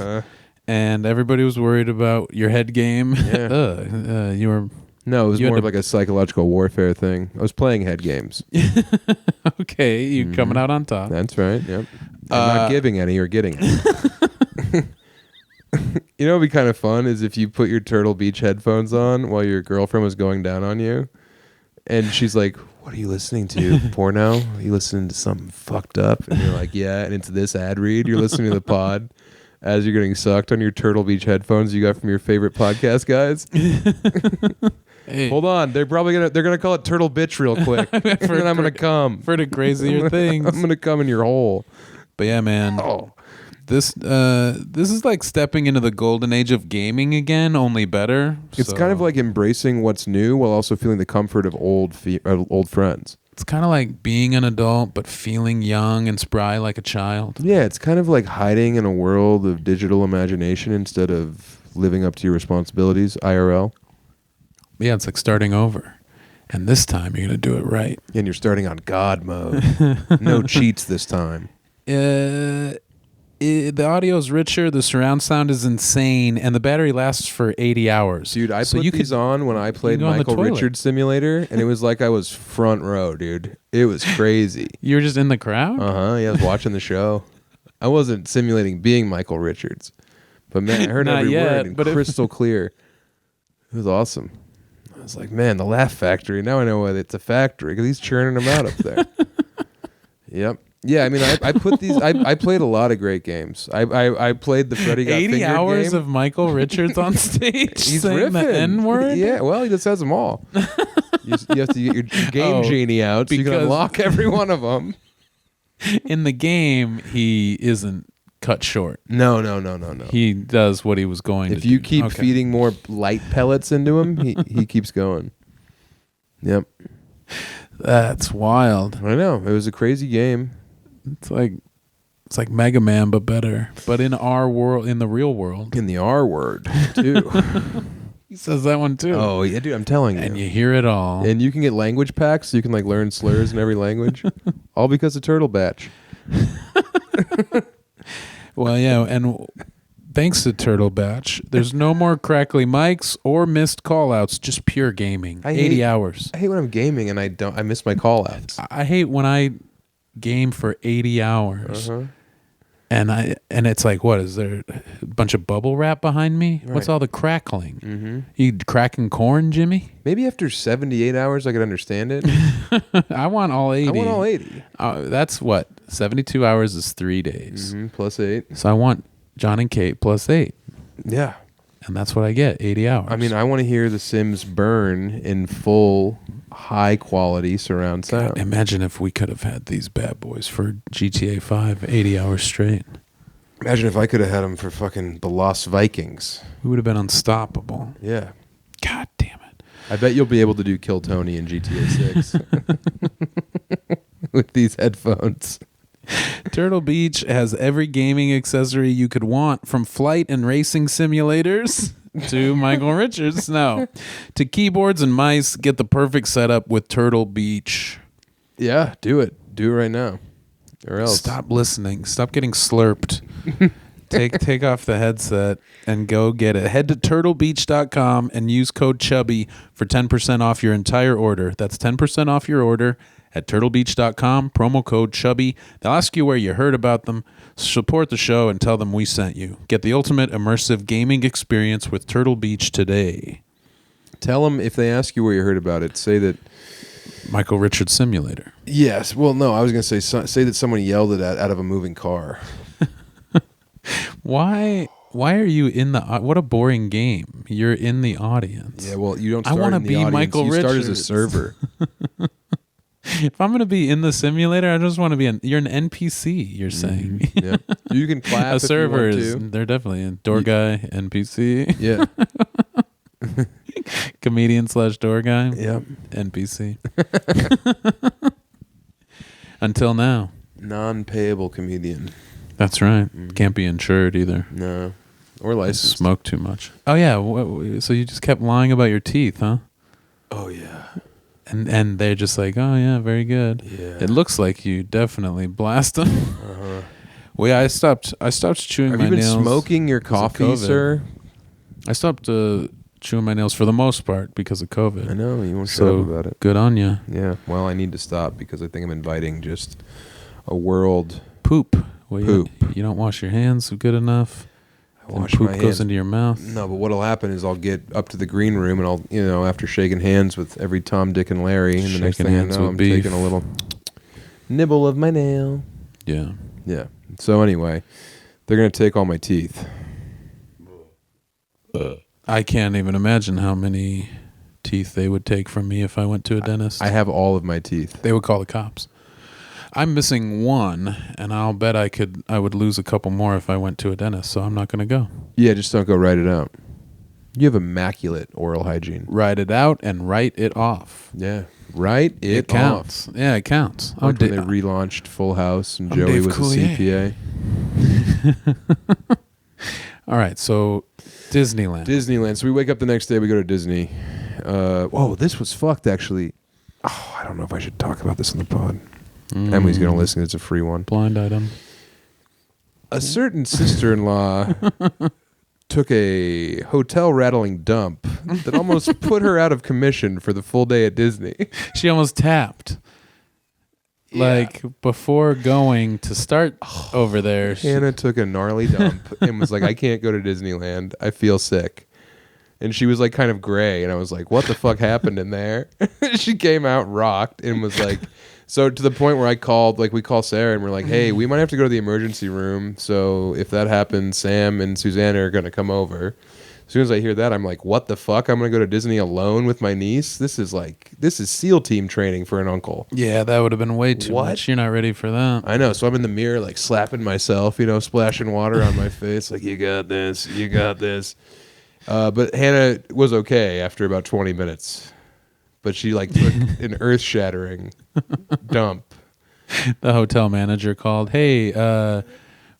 and everybody was worried about your head game. Yeah. You were... No, it was more of like a psychological warfare thing. I was playing head games. Okay, you coming out on top. That's right, yep. I'm not giving any or getting any. You know what would be kind of fun is if you put your Turtle Beach headphones on while your girlfriend was going down on you, and she's like, what are you listening to? Porno? Are you listening to something fucked up? And you're like, yeah, and it's this ad read. You're listening to the pod as you're getting sucked on your Turtle Beach headphones you got from your favorite podcast guys. Hey. Hold on, they're gonna call it Turtle Bitch real quick, and then I'm gonna come for the crazier things. I'm gonna come in your hole. But yeah, man, this is like stepping into the golden age of gaming again, only better. It's kind of like embracing what's new while also feeling the comfort of old friends. It's kind of like being an adult but feeling young and spry like a child. Yeah, it's kind of like hiding in a world of digital imagination instead of living up to your responsibilities, IRL. Yeah, it's like starting over. And this time you're going to do it right. And you're starting on God mode. No cheats this time. The audio is richer, the surround sound is insane, and the battery lasts for 80 hours. Dude, I put these on when I played Michael Richards Simulator, and it was like I was front row, dude. It was crazy. You were just in the crowd? Yeah, I was watching the show. I wasn't simulating being Michael Richards. But man, I heard every word and crystal clear. It was awesome. I was like, man, the Laugh Factory. Now I know why it's a factory, because he's churning them out up there. Yep. Yeah, I mean, I put these. I played a lot of great games. I played the Freddy Got 80 Fingered hours game. of Michael Richards on stage. He's saying riffing. The N-word. Yeah, well, he just has them all. You have to get your game genie out so you can unlock every one of them. In the game, he isn't cut short. No. He does what he was going to do. If you keep feeding more light pellets into him, he keeps going. Yep. That's wild. I know. It was a crazy game. It's like Mega Man, but better. But in our world, in the real world. In the R word, too. He says that one, too. Oh, yeah, dude, I'm telling you. And you hear it all. And you can get language packs so you can like learn slurs in every language. All because of Turtle Batch. Well, yeah, and thanks to Turtle Batch, there's no more crackly mics or missed call-outs, just pure gaming. 80 hours. I hate when I'm gaming and I miss my call-outs. I hate when I game for 80 hours. And it's like, what, is there a bunch of bubble wrap behind me? Right. What's all the crackling? Mm-hmm. You cracking corn, Jimmy? Maybe after 78 hours I could understand it. I want all 80. I want all 80. That's what? 72 hours is 3 days. Plus 8. So I want John and Kate plus 8. Yeah. And that's what I get, 80 hours. I mean, I want to hear The Sims burn in full, high-quality surround sound. God, imagine if we could have had these bad boys for GTA 5, 80 hours straight. Imagine if I could have had them for fucking the Lost Vikings. We would have been unstoppable. Yeah. God damn it. I bet you'll be able to do Kill Tony in GTA 6. With these headphones. Turtle Beach has every gaming accessory you could want, from flight and racing simulators to Michael Richards. No, to keyboards and mice. Get the perfect setup with Turtle Beach. Yeah, do it. Do it right now, or else. Stop listening. Stop getting slurped. Take off the headset and go get it. Head to turtlebeach.com and use code Chubby for 10% off your entire order. That's 10% off your order at turtlebeach.com, promo code Chubby. They'll ask you where you heard about them. Support the show and tell them we sent you. Get the ultimate immersive gaming experience with Turtle Beach today. Tell them if they ask you where you heard about it, say that Michael Richards Simulator. Yes. Well, no, I was going to say that someone yelled it out of a moving car. Why are you in the... what a boring game. You're in the audience. Yeah, well, you don't start I want to in the be audience. Michael you Richards. start as a server. If I'm going to be in the simulator, I just want to be you're an NPC, you're saying. Yeah. You can clap A server is, to. they're definitely a door guy, NPC. Yeah. Comedian / door guy. Yep. NPC. Until now. Non-payable comedian. That's right. Can't be insured either. No. Or licensed. Smoke too much. Oh, yeah. So you just kept lying about your teeth, huh? Oh, yeah. And they're just like, oh, yeah, very good. Yeah. It looks like you definitely blast them. Uh-huh. Well, yeah, I stopped chewing my nails. Have you been smoking your coffee, sir? I stopped chewing my nails for the most part because of COVID. I know. You won't shut up about it. Good on you. Yeah. Well, I need to stop because I think I'm inviting just a world... Poop. Well, Poop. You don't wash your hands good enough. Wash poop my goes hands. into your mouth. No, but what'll happen is I'll get up to the green room and I'll, after shaking hands with every Tom, Dick, and Larry, and the next thing I know, I'm taking a little nibble of my nail. Yeah. Yeah. So anyway, they're going to take all my teeth. I can't even imagine how many teeth they would take from me if I went to a dentist. I have all of my teeth. They would call the cops. I'm missing one, and I'll bet I would lose a couple more if I went to a dentist, so I'm not going to go. Yeah, just don't go write it out. You have immaculate oral hygiene. Write it out and write it off. Yeah. Write it counts. off. Yeah, it counts. Like when they relaunched Full House and Joey was a CPA. All right, so Disneyland. So we wake up the next day, we go to Disney. Whoa, this was fucked, actually. Oh, I don't know if I should talk about this on the pod. Emily's going to listen. It's a free one. Blind item. A certain sister-in-law took a hotel rattling dump that almost put her out of commission for the full day at Disney. She almost tapped. Yeah. Like, before going to start over there. Hannah took a gnarly dump and was like, I can't go to Disneyland. I feel sick. And she was like kind of gray. And I was like, what the fuck happened in there? She came out rocked and was like... So to the point where I called, like we call Sarah and we're like, hey, we might have to go to the emergency room. So if that happens, Sam and Susanna are going to come over. As soon as I hear that, I'm like, what the fuck? I'm going to go to Disney alone with my niece? This is SEAL team training for an uncle. Yeah, that would have been way too much. You're not ready for that. I know. So I'm in the mirror, like slapping myself, splashing water on my face. Like, you got this. You got this. But Hannah was okay after about 20 minutes. But she took an earth-shattering dump. The hotel manager called. Hey,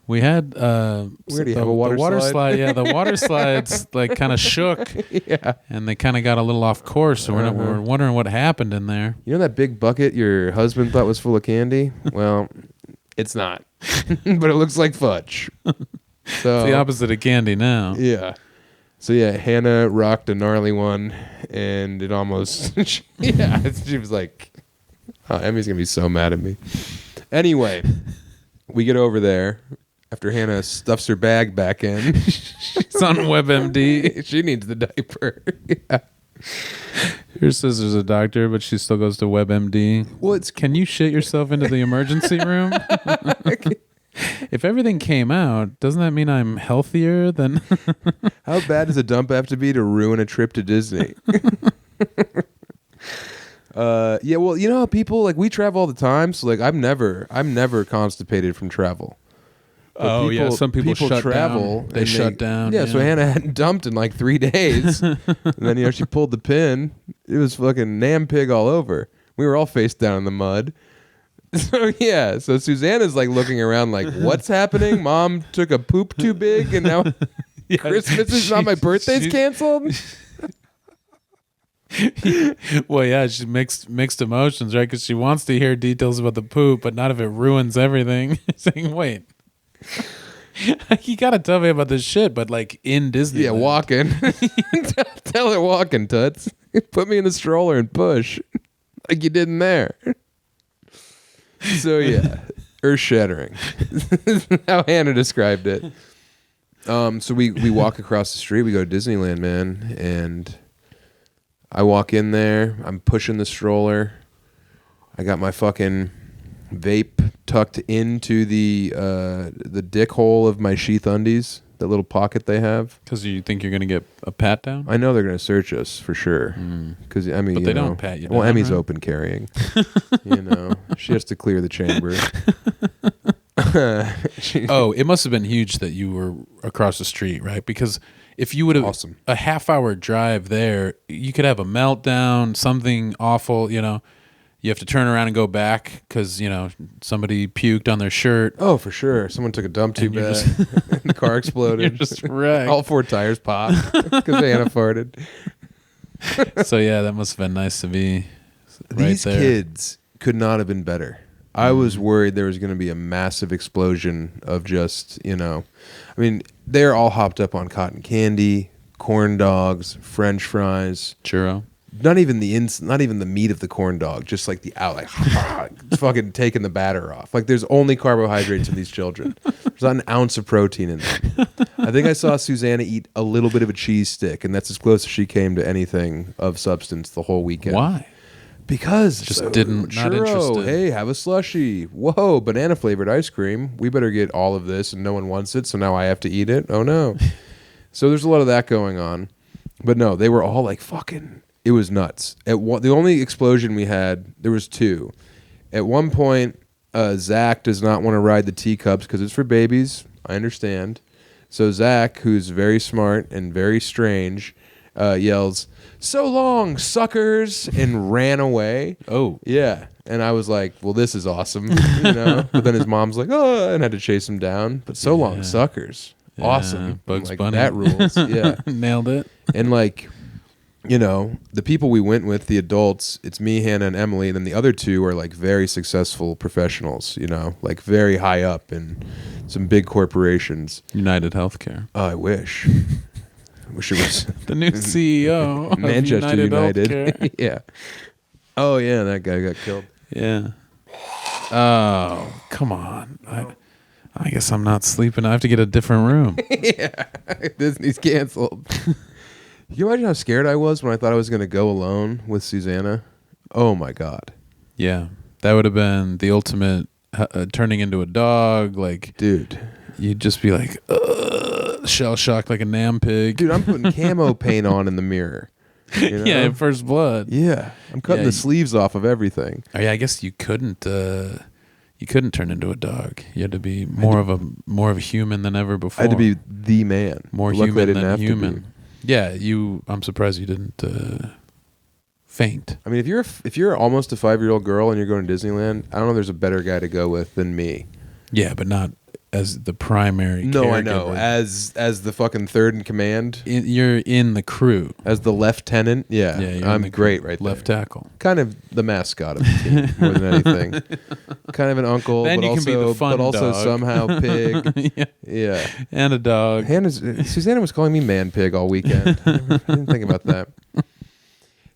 we had have a water slide. Yeah, the water slides kind of shook. Yeah, and they kind of got a little off course. So we're wondering what happened in there. You know that big bucket your husband thought was full of candy? Well, it's not, but it looks like fudge. So it's the opposite of candy now. Yeah. So yeah, Hannah rocked a gnarly one, and it almost she was like, oh, Emmy's gonna be so mad at me. Anyway, we get over there after Hannah stuffs her bag back in. She's on WebMD. She needs the diaper. Yeah. Her sister's a doctor, but she still goes to WebMD. Well, can you shit yourself into the emergency room? If everything came out, doesn't that mean I'm healthier than... How bad does a dump have to be to ruin a trip to Disney? Yeah, well, how people, we travel all the time, so, I'm never constipated from travel. But some people shut travel down. They shut down. Yeah, so Hannah hadn't dumped in, 3 days. And then, she pulled the pin. It was fucking Nam Pig all over. We were all face down in the mud. So yeah, so Susanna's looking around what's happening? Mom took a poop too big and now Christmas is not my birthday's canceled? Well, yeah, she's mixed emotions, right? Because she wants to hear details about the poop, but not if it ruins everything. Saying, wait, you gotta tell me about this shit, but in Disney. Yeah, walking. Tell her walking, Toots. Put me in the stroller and push like you did in there. So yeah, earth-shattering. How Hannah described it. So we walk across the street. We go to Disneyland, man, and I walk in there. I'm pushing the stroller. I got my fucking vape tucked into the dick hole of my sheath undies. that little pocket they have. Because you think you're going to get a pat down? I know they're going to search us for sure. Because Emmy, But they don't pat you down. Well, Emmy's right? open carrying. She has to clear the chamber. It must have been huge that you were across the street, right? Because if you would have Awesome. a half-hour drive there, you could have a meltdown, something awful. You have to turn around and go back because somebody puked on their shirt. Oh, for sure. Someone took a dump too bad. And the car exploded. You're just wrecked. All 4 tires popped because Anna farted. So yeah, that must have been nice to be right These there. kids could not have been better. I was worried there was going to be a massive explosion of just, they're all hopped up on cotton candy, corn dogs, French fries, Churro. Not even the meat of the corn dog, just like the out, like fucking taking the batter off. Like there's only carbohydrates in these children. There's not an ounce of protein in them. I think I saw Susanna eat a little bit of a cheese stick, and that's as close as she came to anything of substance the whole weekend. Why? Because Just not churro, interested. Hey, have a slushie. Whoa, banana flavored ice cream. We better get all of this, and no one wants it, so now I have to eat it. Oh no. So there's a lot of that going on. But no, they were all like fucking. It was nuts. The only explosion we had, there was 2. At one point, Zach does not want to ride the teacups because it's for babies. I understand. So Zach, who's very smart and very strange, yells, "So long, suckers," and ran away. Oh. Yeah. And I was like, well, this is awesome. But then his mom's like, oh, and had to chase him down. But so long, suckers. Yeah, Awesome. Bugs like, Bunny. That rules. Yeah. Nailed it. And like, the people we went with, the adults, it's me, Hannah, and Emily, and then the other 2 are like very successful professionals, like very high up in some big corporations. United Healthcare. Oh, I wish. I wish it was The new CEO of Manchester United. Healthcare. Yeah. Oh yeah, that guy got killed. Yeah. Oh, come on. I guess I'm not sleeping. I have to get a different room. Yeah. Disney's canceled. Can you imagine how scared I was when I thought I was going to go alone with Susanna? Oh my God. Yeah. That would have been the ultimate turning into a dog. Like, dude, you'd just be like, shell shocked like a nam pig. Dude, I'm putting camo paint on in the mirror. Yeah, in First Blood. Yeah. I'm cutting the sleeves off of everything. Oh, yeah, I guess you couldn't turn into a dog. You had to be more of a human than ever before. I had to be the man. More Luckily, human I didn't than have human. to be. Yeah, I'm surprised you didn't faint. I mean, if you're almost a 5-year-old girl and you're going to Disneyland, I don't know if there's a better guy to go with than me. Yeah, but not as the primary No, caregiver. I know. As the fucking third in command. You're in the crew. As the lieutenant. Yeah, you're I'm in the great crew. right Left there. tackle. Kind of the mascot of the team more than anything. Kind of an uncle, Then but you can also, be the fun but also dog. somehow pig. Yeah. And a dog. Susanna was calling me man pig all weekend. I didn't think about that.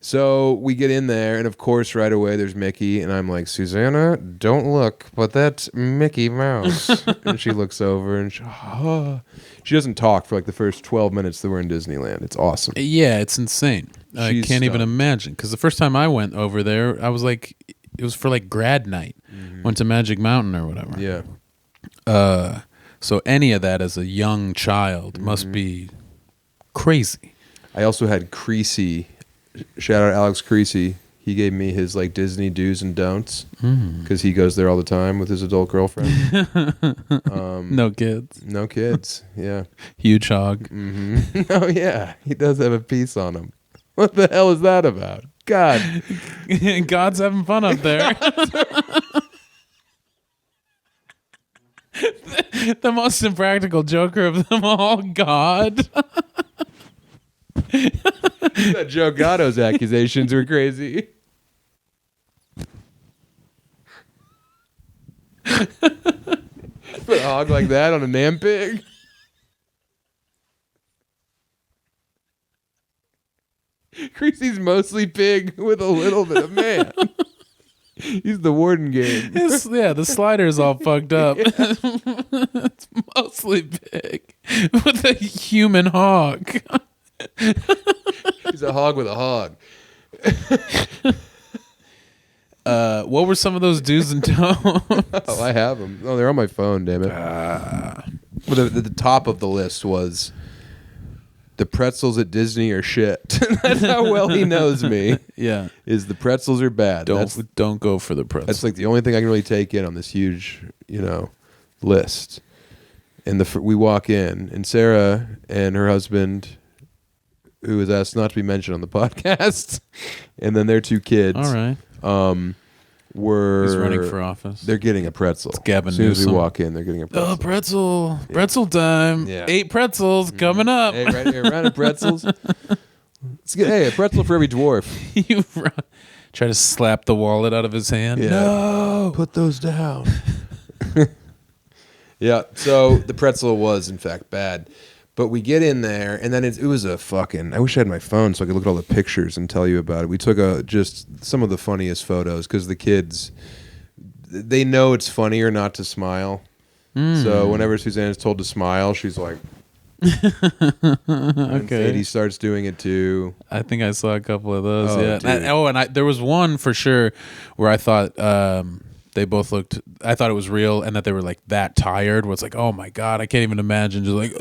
So we get in there, and of course, right away, there's Mickey, and I'm like, Susanna, don't look, but that's Mickey Mouse. And she looks over, and she doesn't talk for like the first 12 minutes that we're in Disneyland. It's awesome. Yeah, it's insane. I She's can't even stunned. imagine. Because the first time I went over there, I was like, it was for like grad night. Went to Magic Mountain or whatever. Yeah. So any of that as a young child must be crazy. I also had Creasy. Shout out Alex Creasy. He gave me his like Disney do's and don'ts because he goes there all the time with his adult girlfriend. No kids. No kids. Yeah. Huge hog. Oh yeah, he does have a piece on him. What the hell is that about? God. God's having fun up there. The most impractical joker of them all, God. That Joe Gatto's accusations were crazy. Put a hog like that on a nam pig. Creasy's mostly pig with a little bit of man. He's the Warden game. The slider's all fucked up. It's mostly big with a human hog. He's a hog with a hog. What were some of those do's and don'ts? Oh, I have them. Oh, they're on my phone, damn it. Well, the top of the list was the pretzels at Disney are shit. That's how well he knows me. Yeah. Is the pretzels are bad. Don't go for the pretzels. That's like the only thing I can really take in on this huge, list. And we walk in, and Sarah and her husband, who was asked not to be mentioned on the podcast, and then their 2 kids. All right. He's running for office. They're getting a pretzel. It's Gavin as soon as we Newsom. walk in, they're getting a pretzel. Oh, pretzel time. Yeah. 8 pretzels coming up. Hey, right here, round of pretzels. Let's get a pretzel for every dwarf. You try to slap the wallet out of his hand. Yeah. No, put those down. Yeah. So the pretzel was in fact bad, but we get in there, and then it was a fucking. I wish I had my phone so I could look at all the pictures and tell you about it. We took just some of the funniest photos because the kids, they know it's funnier not to smile. So whenever Suzanne is told to smile, she's like, okay. Sadie starts doing it too. I think I saw a couple of those. Oh, Yeah. dude. There was one for sure where I thought they both looked. I thought it was real, and that they were like that tired. Where it's like, oh my god, I can't even imagine. Just like,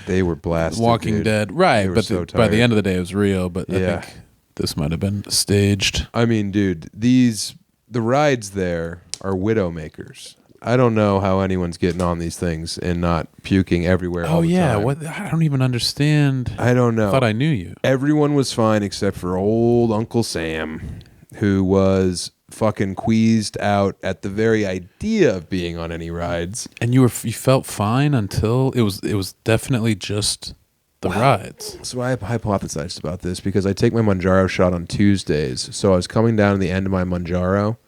They were blasted. Walking dude. Dead, right? They were But so by the tired. end of the day, it was real. But Yeah. I think this might have been staged. I mean, dude, the rides there are widowmakers. I don't know how anyone's getting on these things and not puking everywhere. all Oh the yeah, time. what? I don't even understand. I don't know. I thought I knew you. Everyone was fine except for old Uncle Sam, who was fucking queased out at the very idea of being on any rides. And you felt fine until it was definitely just the rides. So I hypothesized about this because I take my Mounjaro shot on Tuesdays. So I was coming down to the end of my Mounjaro.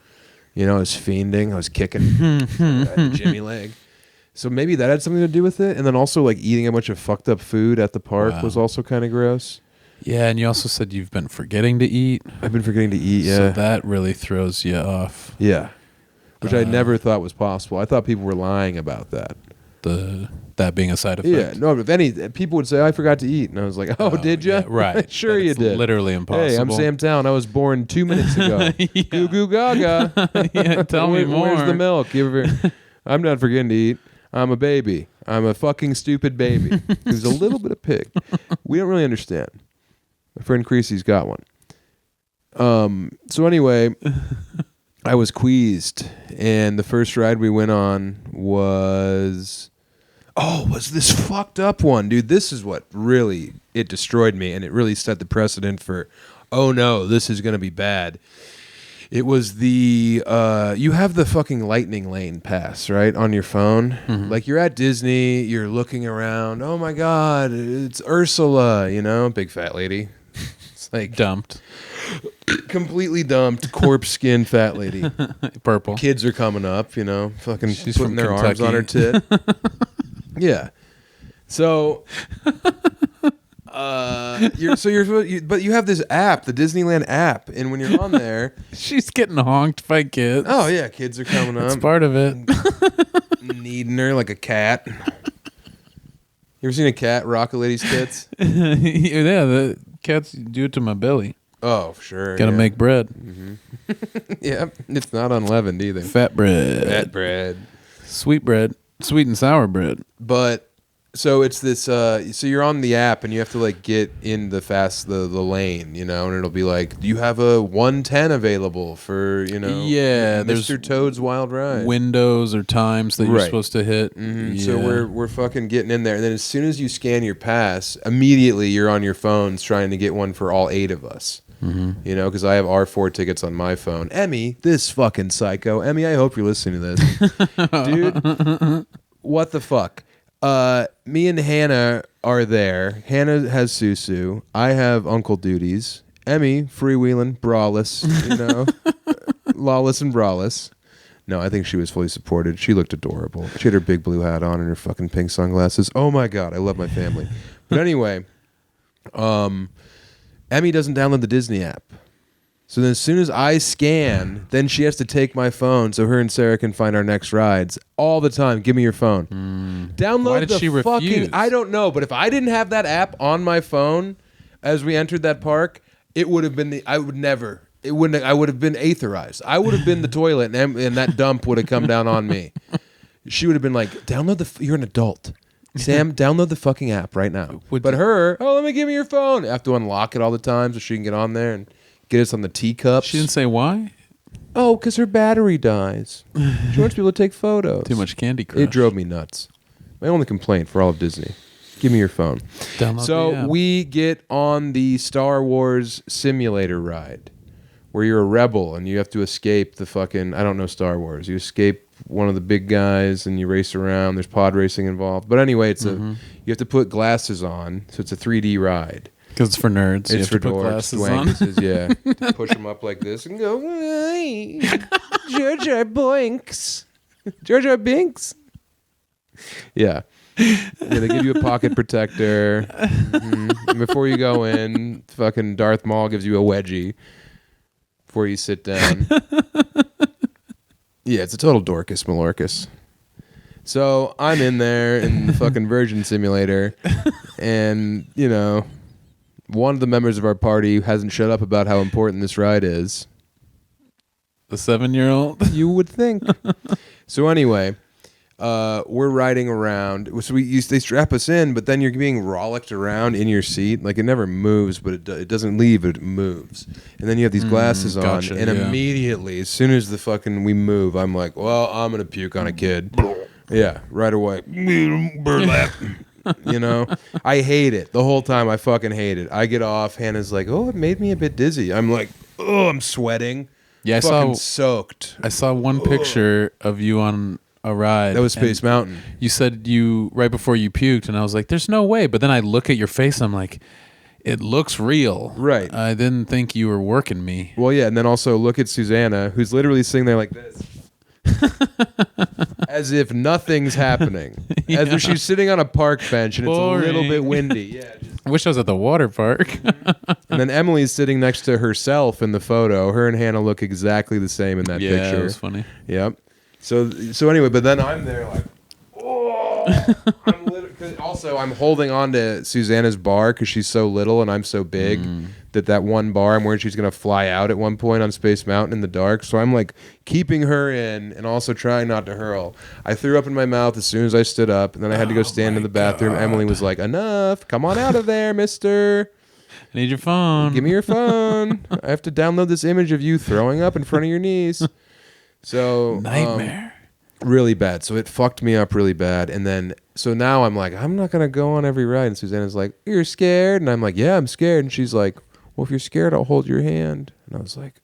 I was fiending. I was kicking. I had a Jimmy leg. So maybe that had something to do with it. And then also like eating a bunch of fucked up food at the park was also kind of gross. Yeah, and you also said you've been forgetting to eat. I've been forgetting to eat, yeah. So that really throws you off. Yeah. Which I never thought was possible. I thought people were lying about that. That being a side effect. Yeah, no, if any, people would say, I forgot to eat. And I was like, oh did you? Yeah, right. Sure you did. Literally impossible. Hey, I'm Sam Town. I was born 2 minutes ago. Goo goo gaga. Yeah, tell me more. Where's the milk? I'm not forgetting to eat. I'm a baby. I'm a fucking stupid baby. Who's a little bit of pig. We don't really understand. My friend Creasy's got one. So anyway, I was queased, and the first ride we went on was this fucked up one, dude. This is what really, it destroyed me, and it really set the precedent for, oh no, this is going to be bad. It was you have the fucking lightning lane pass, right, on your phone. Mm-hmm. Like you're at Disney, you're looking around, oh my God, it's Ursula, big fat lady. It's like dumped. Completely dumped, corpse skin fat lady. Purple. Kids are coming up, fucking She's putting from their arms Kentucky. on her tit. Yeah. So, but you have this app, the Disneyland app, and when you're on there, She's getting honked by kids. oh yeah, kids are coming That's up, part of it. kneading her like a cat. You ever seen a cat rock a lady's tits? Yeah, the cats do it to my belly. Oh, sure. Gotta make bread. Mm-hmm. Yeah, it's not unleavened either. Fat bread. Fat bread. Sweet bread. Sweet and sour bread. But so it's this. So you're on the app and you have to like get in the lane, and it'll be like, do you have a 110 available for Yeah, there's Mr. Toad's Wild Ride windows or times that you're Right. supposed to hit. Mm-hmm. Yeah. So we're fucking getting in there, and then as soon as you scan your pass, immediately you're on your phones trying to get one for all 8 of us. Mm-hmm. Because I have R4 tickets on my phone. Emmy, this fucking psycho. Emmy, I hope you're listening to this. Dude, what the fuck? Me and Hannah are there. Hannah has Susu. I have Uncle Duties. Emmy, freewheeling, braless, Lawless and Braless. No, I think she was fully supported. She looked adorable. She had her big blue hat on and her fucking pink sunglasses. Oh my God, I love my family. But anyway, Emmy doesn't download the Disney app. So then as soon as I scan, then she has to take my phone so her and Sarah can find our next rides all the time. Give me your phone. Download Why did the she fucking... refuse? I don't know, but if I didn't have that app on my phone as we entered that park, it would have been I would have been aetherized. I would have been the toilet and that dump would have come down on me. she would have been like, download you're an adult. Sam, download the fucking app right now. But her, let me give me your phone. I have to unlock it all the time so she can get on there and get us on the teacups. She didn't say why? Oh, because her battery dies. She wants people to take photos. Too much Candy Crush. It drove me nuts. My only complaint for all of Disney. Give me your phone. So we get on the Star Wars simulator ride where you're a rebel and you have to escape the fucking, I don't know Star Wars. You escape one of the big guys and you race around. There's pod racing involved. But anyway, it's you have to put glasses on, so it's a 3D ride. Because it's for nerds. It's for dorks, dwanguses, yeah. Push them up like this and go, hey, Jar Jar Boinks. Jar Jar Binks. Yeah. They give you a pocket protector. And before you go in, fucking Darth Maul gives you a wedgie before you sit down. Yeah, it's a total Dorcas Malorcas. So I'm in there in the fucking Virgin Simulator, and, you know, one of the members of our party hasn't shut up about how important this ride is. The 7-year-old? You would think. So anyway, we're riding around. So they strap us in, but then you're being rollicked around in your seat. Like, it never moves, but it doesn't leave, it moves. And then you have these glasses on, and immediately, as soon as we move, I'm like, well, I'm going to puke on a kid. Yeah, right away. Burlap. You know, I hate it the whole time. I fucking hate it. I get off. Hannah's like, "Oh, it made me a bit dizzy." I'm like, "Oh, I'm sweating." Yeah, soaked. I saw one picture of you on a ride. That was Space Mountain. You said right before you puked, and I was like, "There's no way." But then I look at your face, and I'm like, "It looks real." Right. I didn't think you were working me. Well, yeah, and then also look at Susanna, who's literally sitting there like this. As if nothing's happening. Yeah. As if she's sitting on a park bench and Boring. It's a little bit windy. Yeah. I wish I was at the water park. And then Emily's sitting next to herself in the photo. Her and Hannah look exactly the same in that picture. Yeah, it was funny. Yep. So anyway, but then I'm there like, oh. I'm holding on to Susanna's bar because she's so little and I'm so big that one bar I'm worried she's going to fly out at one point on Space Mountain in the dark. So I'm like keeping her in and also trying not to hurl. I threw up in my mouth as soon as I stood up, and then I had to go stand in the bathroom. God. Emily was like, enough. Come on out of there, mister. I need your phone. Give me your phone. I have to download this image of you throwing up in front of your niece. So nightmare. Really bad. So it fucked me up really bad. And then, so now I'm like, I'm not going to go on every ride. And Susanna's like, you're scared? And I'm like, yeah, I'm scared. And she's like, well, if you're scared, I'll hold your hand. And I was like,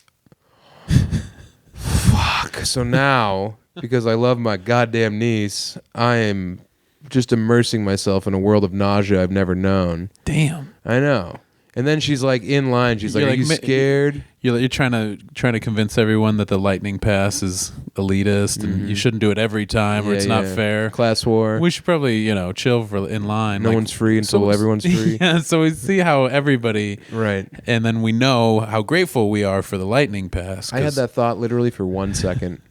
fuck. So now, because I love my goddamn niece, I am just immersing myself in a world of nausea I've never known. Damn. I know. And then she's like in line. She's like, "Are you scared?" You're trying to convince everyone that the Lightning Pass is elitist and you shouldn't do it every time or it's not fair. Class war. We should probably chill in line. No one's free until everyone's free. Yeah, so we see how everybody right, and then we know how grateful we are for the Lightning Pass. I had that thought literally for 1 second.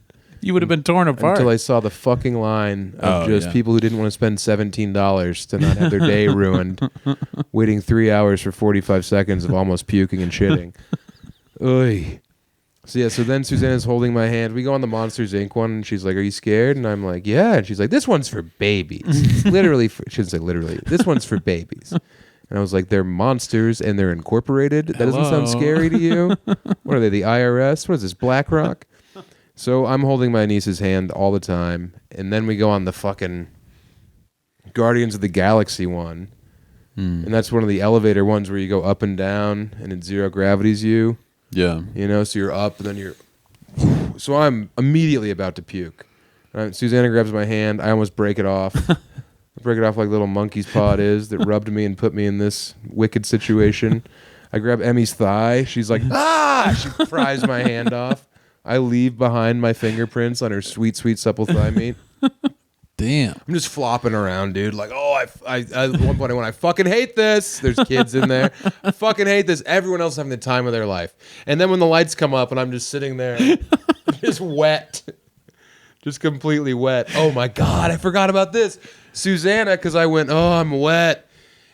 You would have been torn apart until I saw the fucking line of people who didn't want to spend $17 to not have their day ruined, waiting 3 hours for 45 seconds of almost puking and shitting. Oy. So then Susanna's holding my hand. We go on the Monsters Inc. one, and she's like, "Are you scared?" And I'm like, "Yeah." And she's like, "This one's for babies." Literally, she didn't say literally. This one's for babies. And I was like, "They're monsters and they're incorporated. That doesn't sound scary to you? What are they? The IRS? What is this? BlackRock?" So I'm holding my niece's hand all the time, and then we go on the fucking Guardians of the Galaxy one, and that's one of the elevator ones where you go up and down, and it zero gravities you. Yeah. So you're up, and then you're... So I'm immediately about to puke. Susanna grabs my hand. I almost break it off. I break it off like little monkey's paw it is that rubbed me and put me in this wicked situation. I grab Emmy's thigh. She's like, ah! She pries my hand off. I leave behind my fingerprints on her sweet, sweet supple thigh meat. Damn. I'm just flopping around, dude. Like, I at one point I went, I fucking hate this. There's kids in there. I fucking hate this. Everyone else having the time of their life. And then when the lights come up and I'm just sitting there, just wet. Just completely wet. Oh my God, I forgot about this. Susanna, because I went, oh, I'm wet.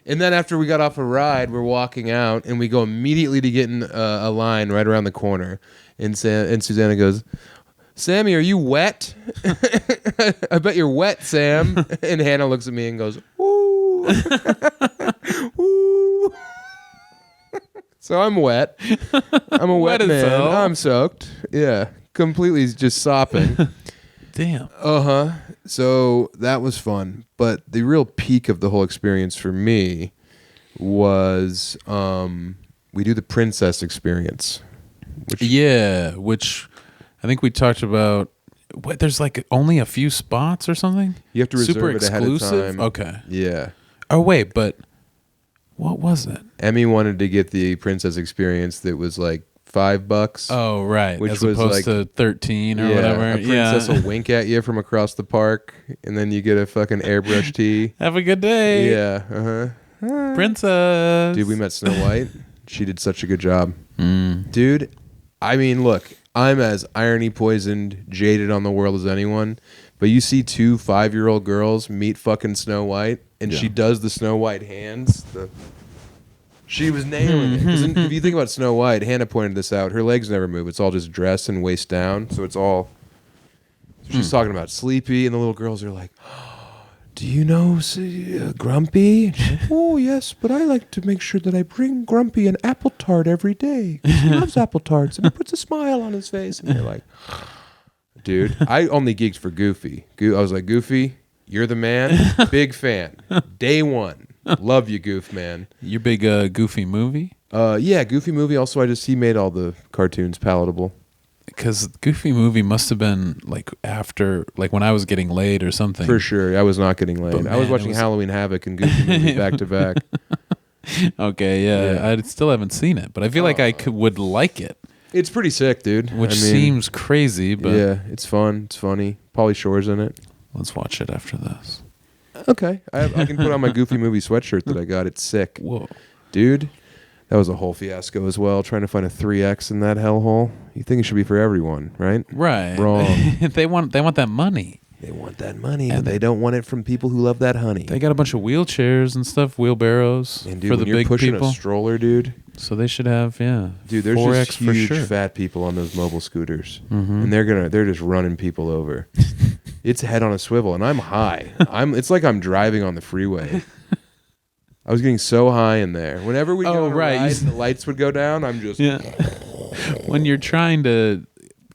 And then after we got off a ride, we're walking out, and we go immediately to get in a line right around the corner. And Susanna goes, Sammy, are you wet? I bet you're wet, Sam. And Hannah looks at me and goes, ooh. Ooh. So I'm wet. I'm a wet man. hell. I'm soaked. Yeah. Completely just sopping. Damn. Uh-huh. So that was fun. But the real peak of the whole experience for me was we do the princess experience. Which I think we talked about. What, there's like only a few spots or something? You have to reserve Super it ahead exclusive? of time. Okay. Yeah. Oh, wait, but what was it? Emmy wanted to get the princess experience that was like $5. Oh, right. Which As was opposed like to 13 or whatever. A princess will wink at you from across the park, and then you get a fucking airbrush tee. Have a good day. Yeah. Uh-huh. Princess. Dude, we met Snow White. She did such a good job. Dude, I mean, look, I'm as irony poisoned, jaded on the world as anyone, but you see 2 5-year-old girls meet fucking Snow White, and she does the Snow White hands. She was nailing it. 'Cause if you think about Snow White, Hannah pointed this out, her legs never move. It's all just dress and waist down, so it's all... She's talking about Sleepy, and the little girls are like... Do you know Grumpy? Like, oh, yes, but I like to make sure that I bring Grumpy an apple tart every day. He loves apple tarts, and he puts a smile on his face. And they're like, dude, I only geeked for Goofy. I was like, Goofy, you're the man. Big fan. Day one. Love you, Goof, man. Your big Goofy movie? Yeah, Goofy movie. Also, he made all the cartoons palatable. Because Goofy movie must have been like after, like when I was getting laid or something. For sure. I was not getting laid. But I was man, watching Halloween Havoc and Goofy movie back to back. Okay, yeah. I still haven't seen it, but I feel like I would like it. It's pretty sick, dude. Which seems crazy, but... Yeah, it's fun. It's funny. Pauly Shore's in it. Let's watch it after this. Okay. I can put on my Goofy movie sweatshirt that I got. It's sick. Whoa. Dude, that was a whole fiasco as well, trying to find a 3X in that hellhole. You think it should be for everyone, right? Right. Wrong. They want that money. They want that money, And but they don't want it from people who love that honey. They got a bunch of wheelchairs and stuff, wheelbarrows And dude, for when the you're big pushing people. a stroller, dude. So they should have, Dude, there's 4X just for huge sure. fat people on those mobile scooters, and they're just running people over. It's head on a swivel, and I'm high. It's like I'm driving on the freeway. I was getting so high in there. Whenever we go on a ride and the lights would go down, I'm just... Yeah. When you're trying to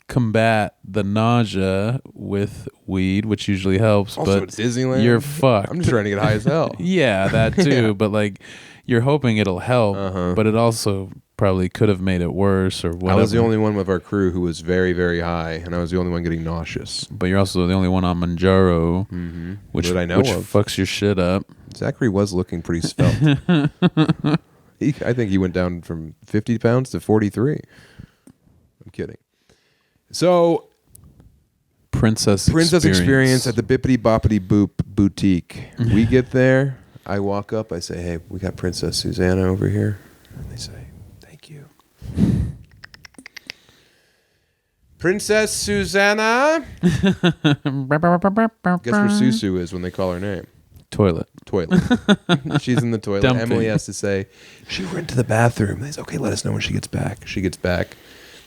combat the nausea with weed, which usually helps, Also, but it's Disneyland. you're fucked. I'm just trying to get high as hell. Yeah, that too. But like, you're hoping it'll help, but it also probably could have made it worse or whatever. I was the only one with our crew who was very, very high, and I was the only one getting nauseous. But you're also the only one on Mounjaro, which That I know which of. fucks your shit up. Zachary was looking pretty svelte. I think he went down from 50 pounds to 43. I'm kidding. So, Princess experience at the Bippity Boppity Boop Boutique. We get there. I walk up. I say, hey, we got Princess Susanna over here. And they say, thank you. Princess Susanna. Guess where Susu is when they call her name? Toilet. She's in the toilet. Dumping. Emily has to say, she went to the bathroom. They say, okay, let us know when she gets back. She gets back.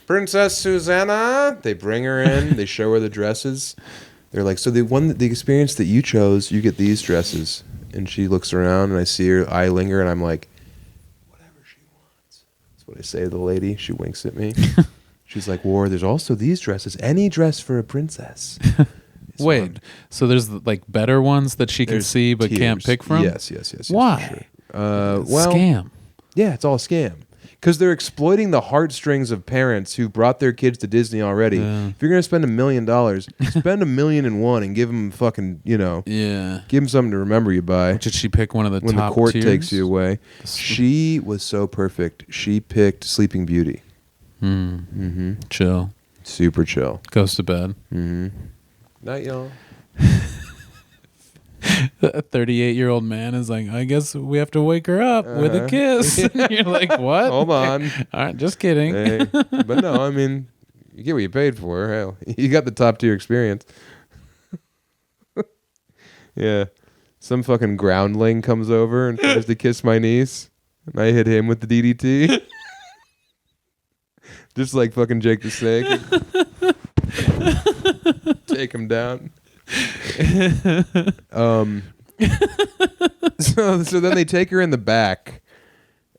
Princess Susanna. They bring her in. They show her the dresses. They're like, so the experience that you chose, you get these dresses. And she looks around, and I see her eye linger, and I'm like, whatever she wants. That's what I say to the lady. She winks at me. She's like, War, there's also these dresses. Any dress for a princess. Wait, so there's like better ones that she can see but tiers. can't pick from? Yes. Why? Well, Scam. Yeah, it's all a scam. Because they're exploiting the heartstrings of parents who brought their kids to Disney already. Yeah. If you're going to spend $1 million, spend $1,000,001 and give them fucking, Yeah. give them something to remember you by. Did she pick one of the When top the court tiers? takes you away. She was so perfect. She picked Sleeping Beauty. Chill. Super chill. Goes to bed. Night, y'all. A 38-year-old man is like, I guess we have to wake her up with a kiss. And you're like, what? Hold on. All right, just kidding. Hey. But no, I mean, you get what you paid for. Hell, you got the top tier experience. Yeah. Some fucking groundling comes over and tries to kiss my niece. And I hit him with the DDT. Just like fucking Jake the Snake. Take him down. So then they take her in the back,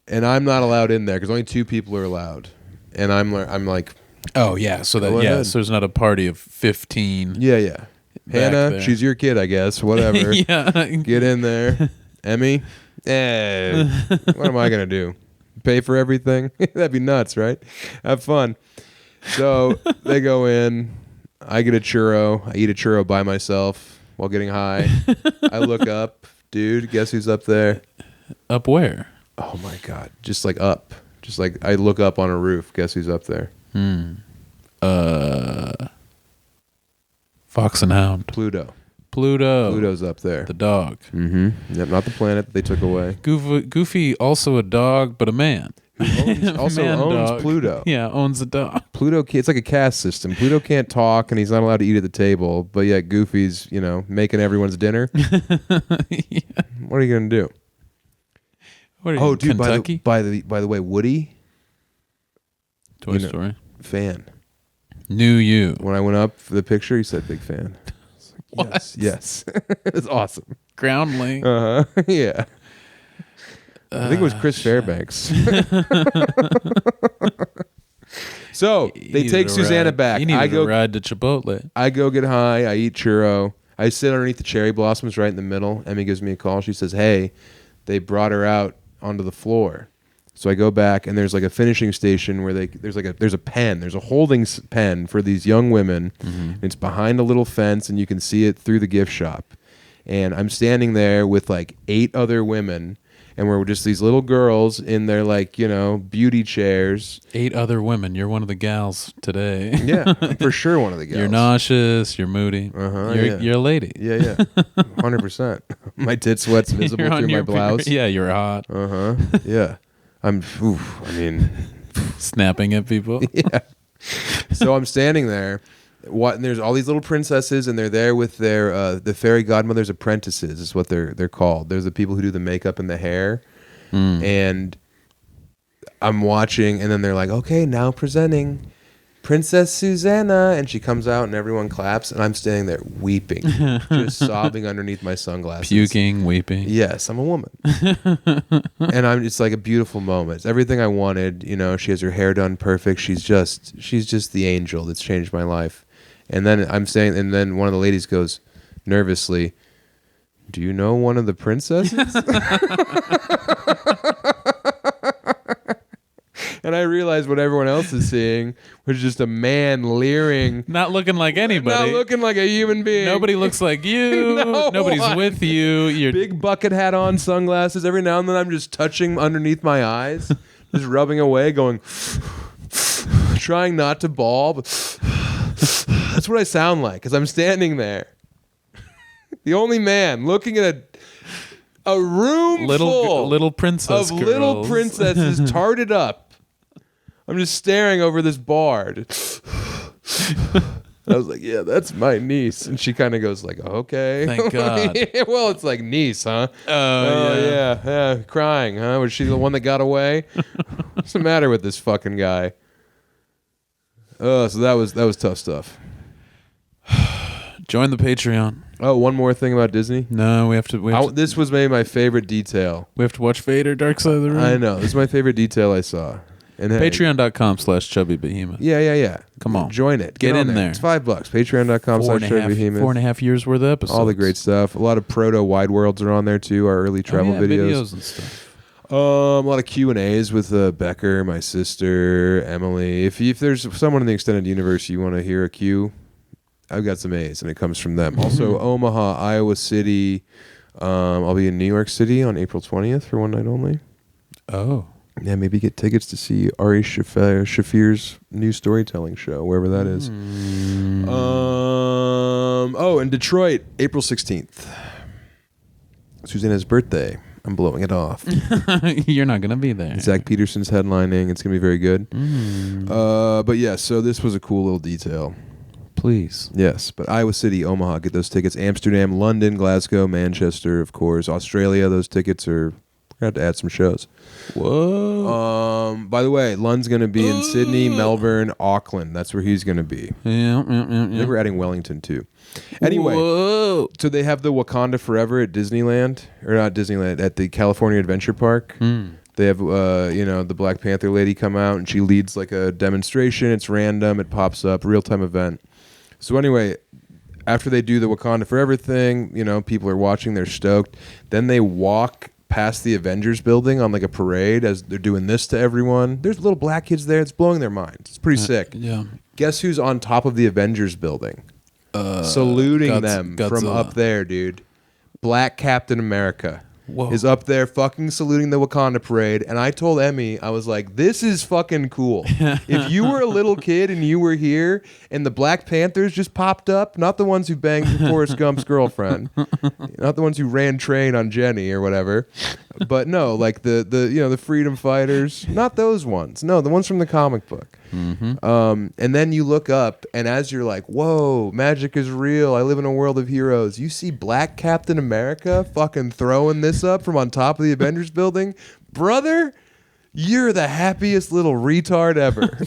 and I'm not allowed in there because only 2 people are allowed, and I'm like, oh yeah, so that so there's not a party of 15. Yeah. Hannah, there. She's your kid, I guess. Whatever. Yeah. Get in there. Emmy, what am I gonna do? Pay for everything? That'd be nuts, right? Have fun. So they go in. I get a churro. I eat a churro by myself while getting high. I look up. Dude, guess who's up there? Up where? Oh, my God. Just like up. Just like I look up on a roof. Guess who's up there? Fox and Hound. Pluto. Pluto's up there. The dog. Mm-hmm. Yep, not the planet that they took away. Goofy, also a dog, but a man. Owns dog. Pluto. Yeah, owns a dog. Pluto, it's like a caste system. Pluto can't talk, and he's not allowed to eat at the table. But yet Goofy's, making everyone's dinner. Yeah. What are you gonna do? What are you, dude, Kentucky? By the way, Woody. Toy Story. Fan. Knew you. When I went up for the picture, he said big fan. What? Yes. It's awesome. Groundling. Yeah. I think it was Chris Fairbanks. So they take Susanna back. You needed a ride to Chipotle. I go get high. I eat churro. I sit underneath the cherry blossoms right in the middle. Emmy gives me a call. She says, "Hey, they brought her out onto the floor." So I go back, and there's like a finishing station where there's a pen. There's a holding pen for these young women. Mm-hmm. It's behind a little fence, and you can see it through the gift shop. And I'm standing there with like 8 other women, and we're just these little girls in their beauty chairs. 8 other women. You're one of the gals today. Yeah, I'm for sure one of the gals. You're nauseous. You're moody. You're a lady. Yeah, 100%. My tit sweat's visible through my blouse. Yeah, you're hot. Yeah. Snapping at people. Yeah. So I'm standing there. And there's all these little princesses, and they're there with their the fairy godmother's apprentices is what they're called. They're the people who do the makeup and the hair. And I'm watching, and then they're like, "Okay, now presenting Princess Susanna," and she comes out, and everyone claps, and I'm standing there weeping, just sobbing underneath my sunglasses, puking, weeping. Yes, I'm a woman, and it's like a beautiful moment. It's everything I wanted. She has her hair done perfect. She's just the angel that's changed my life. And then and then one of the ladies goes nervously, "Do you know one of the princesses?" And I realized what everyone else is seeing was just a man leering. Not looking like anybody. Not looking like a human being. Nobody looks like you. Nobody's with you. You're big bucket hat on, sunglasses. Every now and then I'm just touching underneath my eyes, just rubbing away, going, trying not to bawl. But that's what I sound like because I'm standing there. The only man looking at a room full little princess of girls. Little princesses tarted up. I'm just staring over this bar. I was like, "Yeah, that's my niece," and she kind of goes like, "Okay." Thank God. Well, it's like niece, huh? Oh yeah, crying, huh? Was she the one that got away? What's the matter with this fucking guy? So that was tough stuff. Join the Patreon. Oh, one more thing about Disney. No, we have to. This was maybe my favorite detail. We have to watch Vader: Dark Side of the Ring. I know. This is my favorite detail I saw. And Patreon.com/Chubby Behemoth. Yeah. Come on. Join it. Get in there. It's $5. Patreon.com/Chubby Behemoth. 4.5 years worth of episodes. All the great stuff. A lot of proto wide worlds are on there too. Our early travel videos and stuff. A lot of Q&As with Becker, my sister, Emily. If there's someone in the extended universe you want to hear a Q, I've got some A's, and it comes from them. Also, Omaha, Iowa City. I'll be in New York City on April 20th for one night only. Oh. Yeah, maybe get tickets to see Ari Shafir's new storytelling show, wherever that is. In Detroit, April 16th. Susanna's birthday. I'm blowing it off. You're not going to be there. Zach Peterson's headlining. It's going to be very good. But yeah, so this was a cool little detail. Please. Yes, but Iowa City, Omaha, get those tickets. Amsterdam, London, Glasgow, Manchester, of course. Australia, those tickets are I have to add some shows. Whoa. By the way, Lund's going to be in Sydney, Melbourne, Auckland. That's where he's going to be. Yeah. I think we're adding Wellington too. Anyway, so they have the Wakanda Forever at Disneyland, or not Disneyland, at the California Adventure Park. They have, the Black Panther lady come out, and she leads like a demonstration. It's random. It pops up, real-time event. So anyway, after they do the Wakanda Forever thing, people are watching. They're stoked. Then they walk past the Avengers building on like a parade as they're doing this to everyone. There's little black kids there. It's blowing their minds. It's pretty sick. Yeah. Guess who's on top of the Avengers building? Saluting them from up there, dude. Black Captain America. Whoa. Is up there fucking saluting the Wakanda parade. And I told Emmy, I was like, this is fucking cool. If you were a little kid and you were here and the Black Panthers just popped up, not the ones who banged Forrest Gump's girlfriend, not the ones who ran train on Jenny or whatever, but no, like the freedom fighters, not those ones. No, the ones from the comic book. And then you look up, and as you're like, whoa, magic is real. I live in a world of heroes. You see Black Captain America fucking throwing this up from on top of the Avengers building. Brother, you're the happiest little retard ever.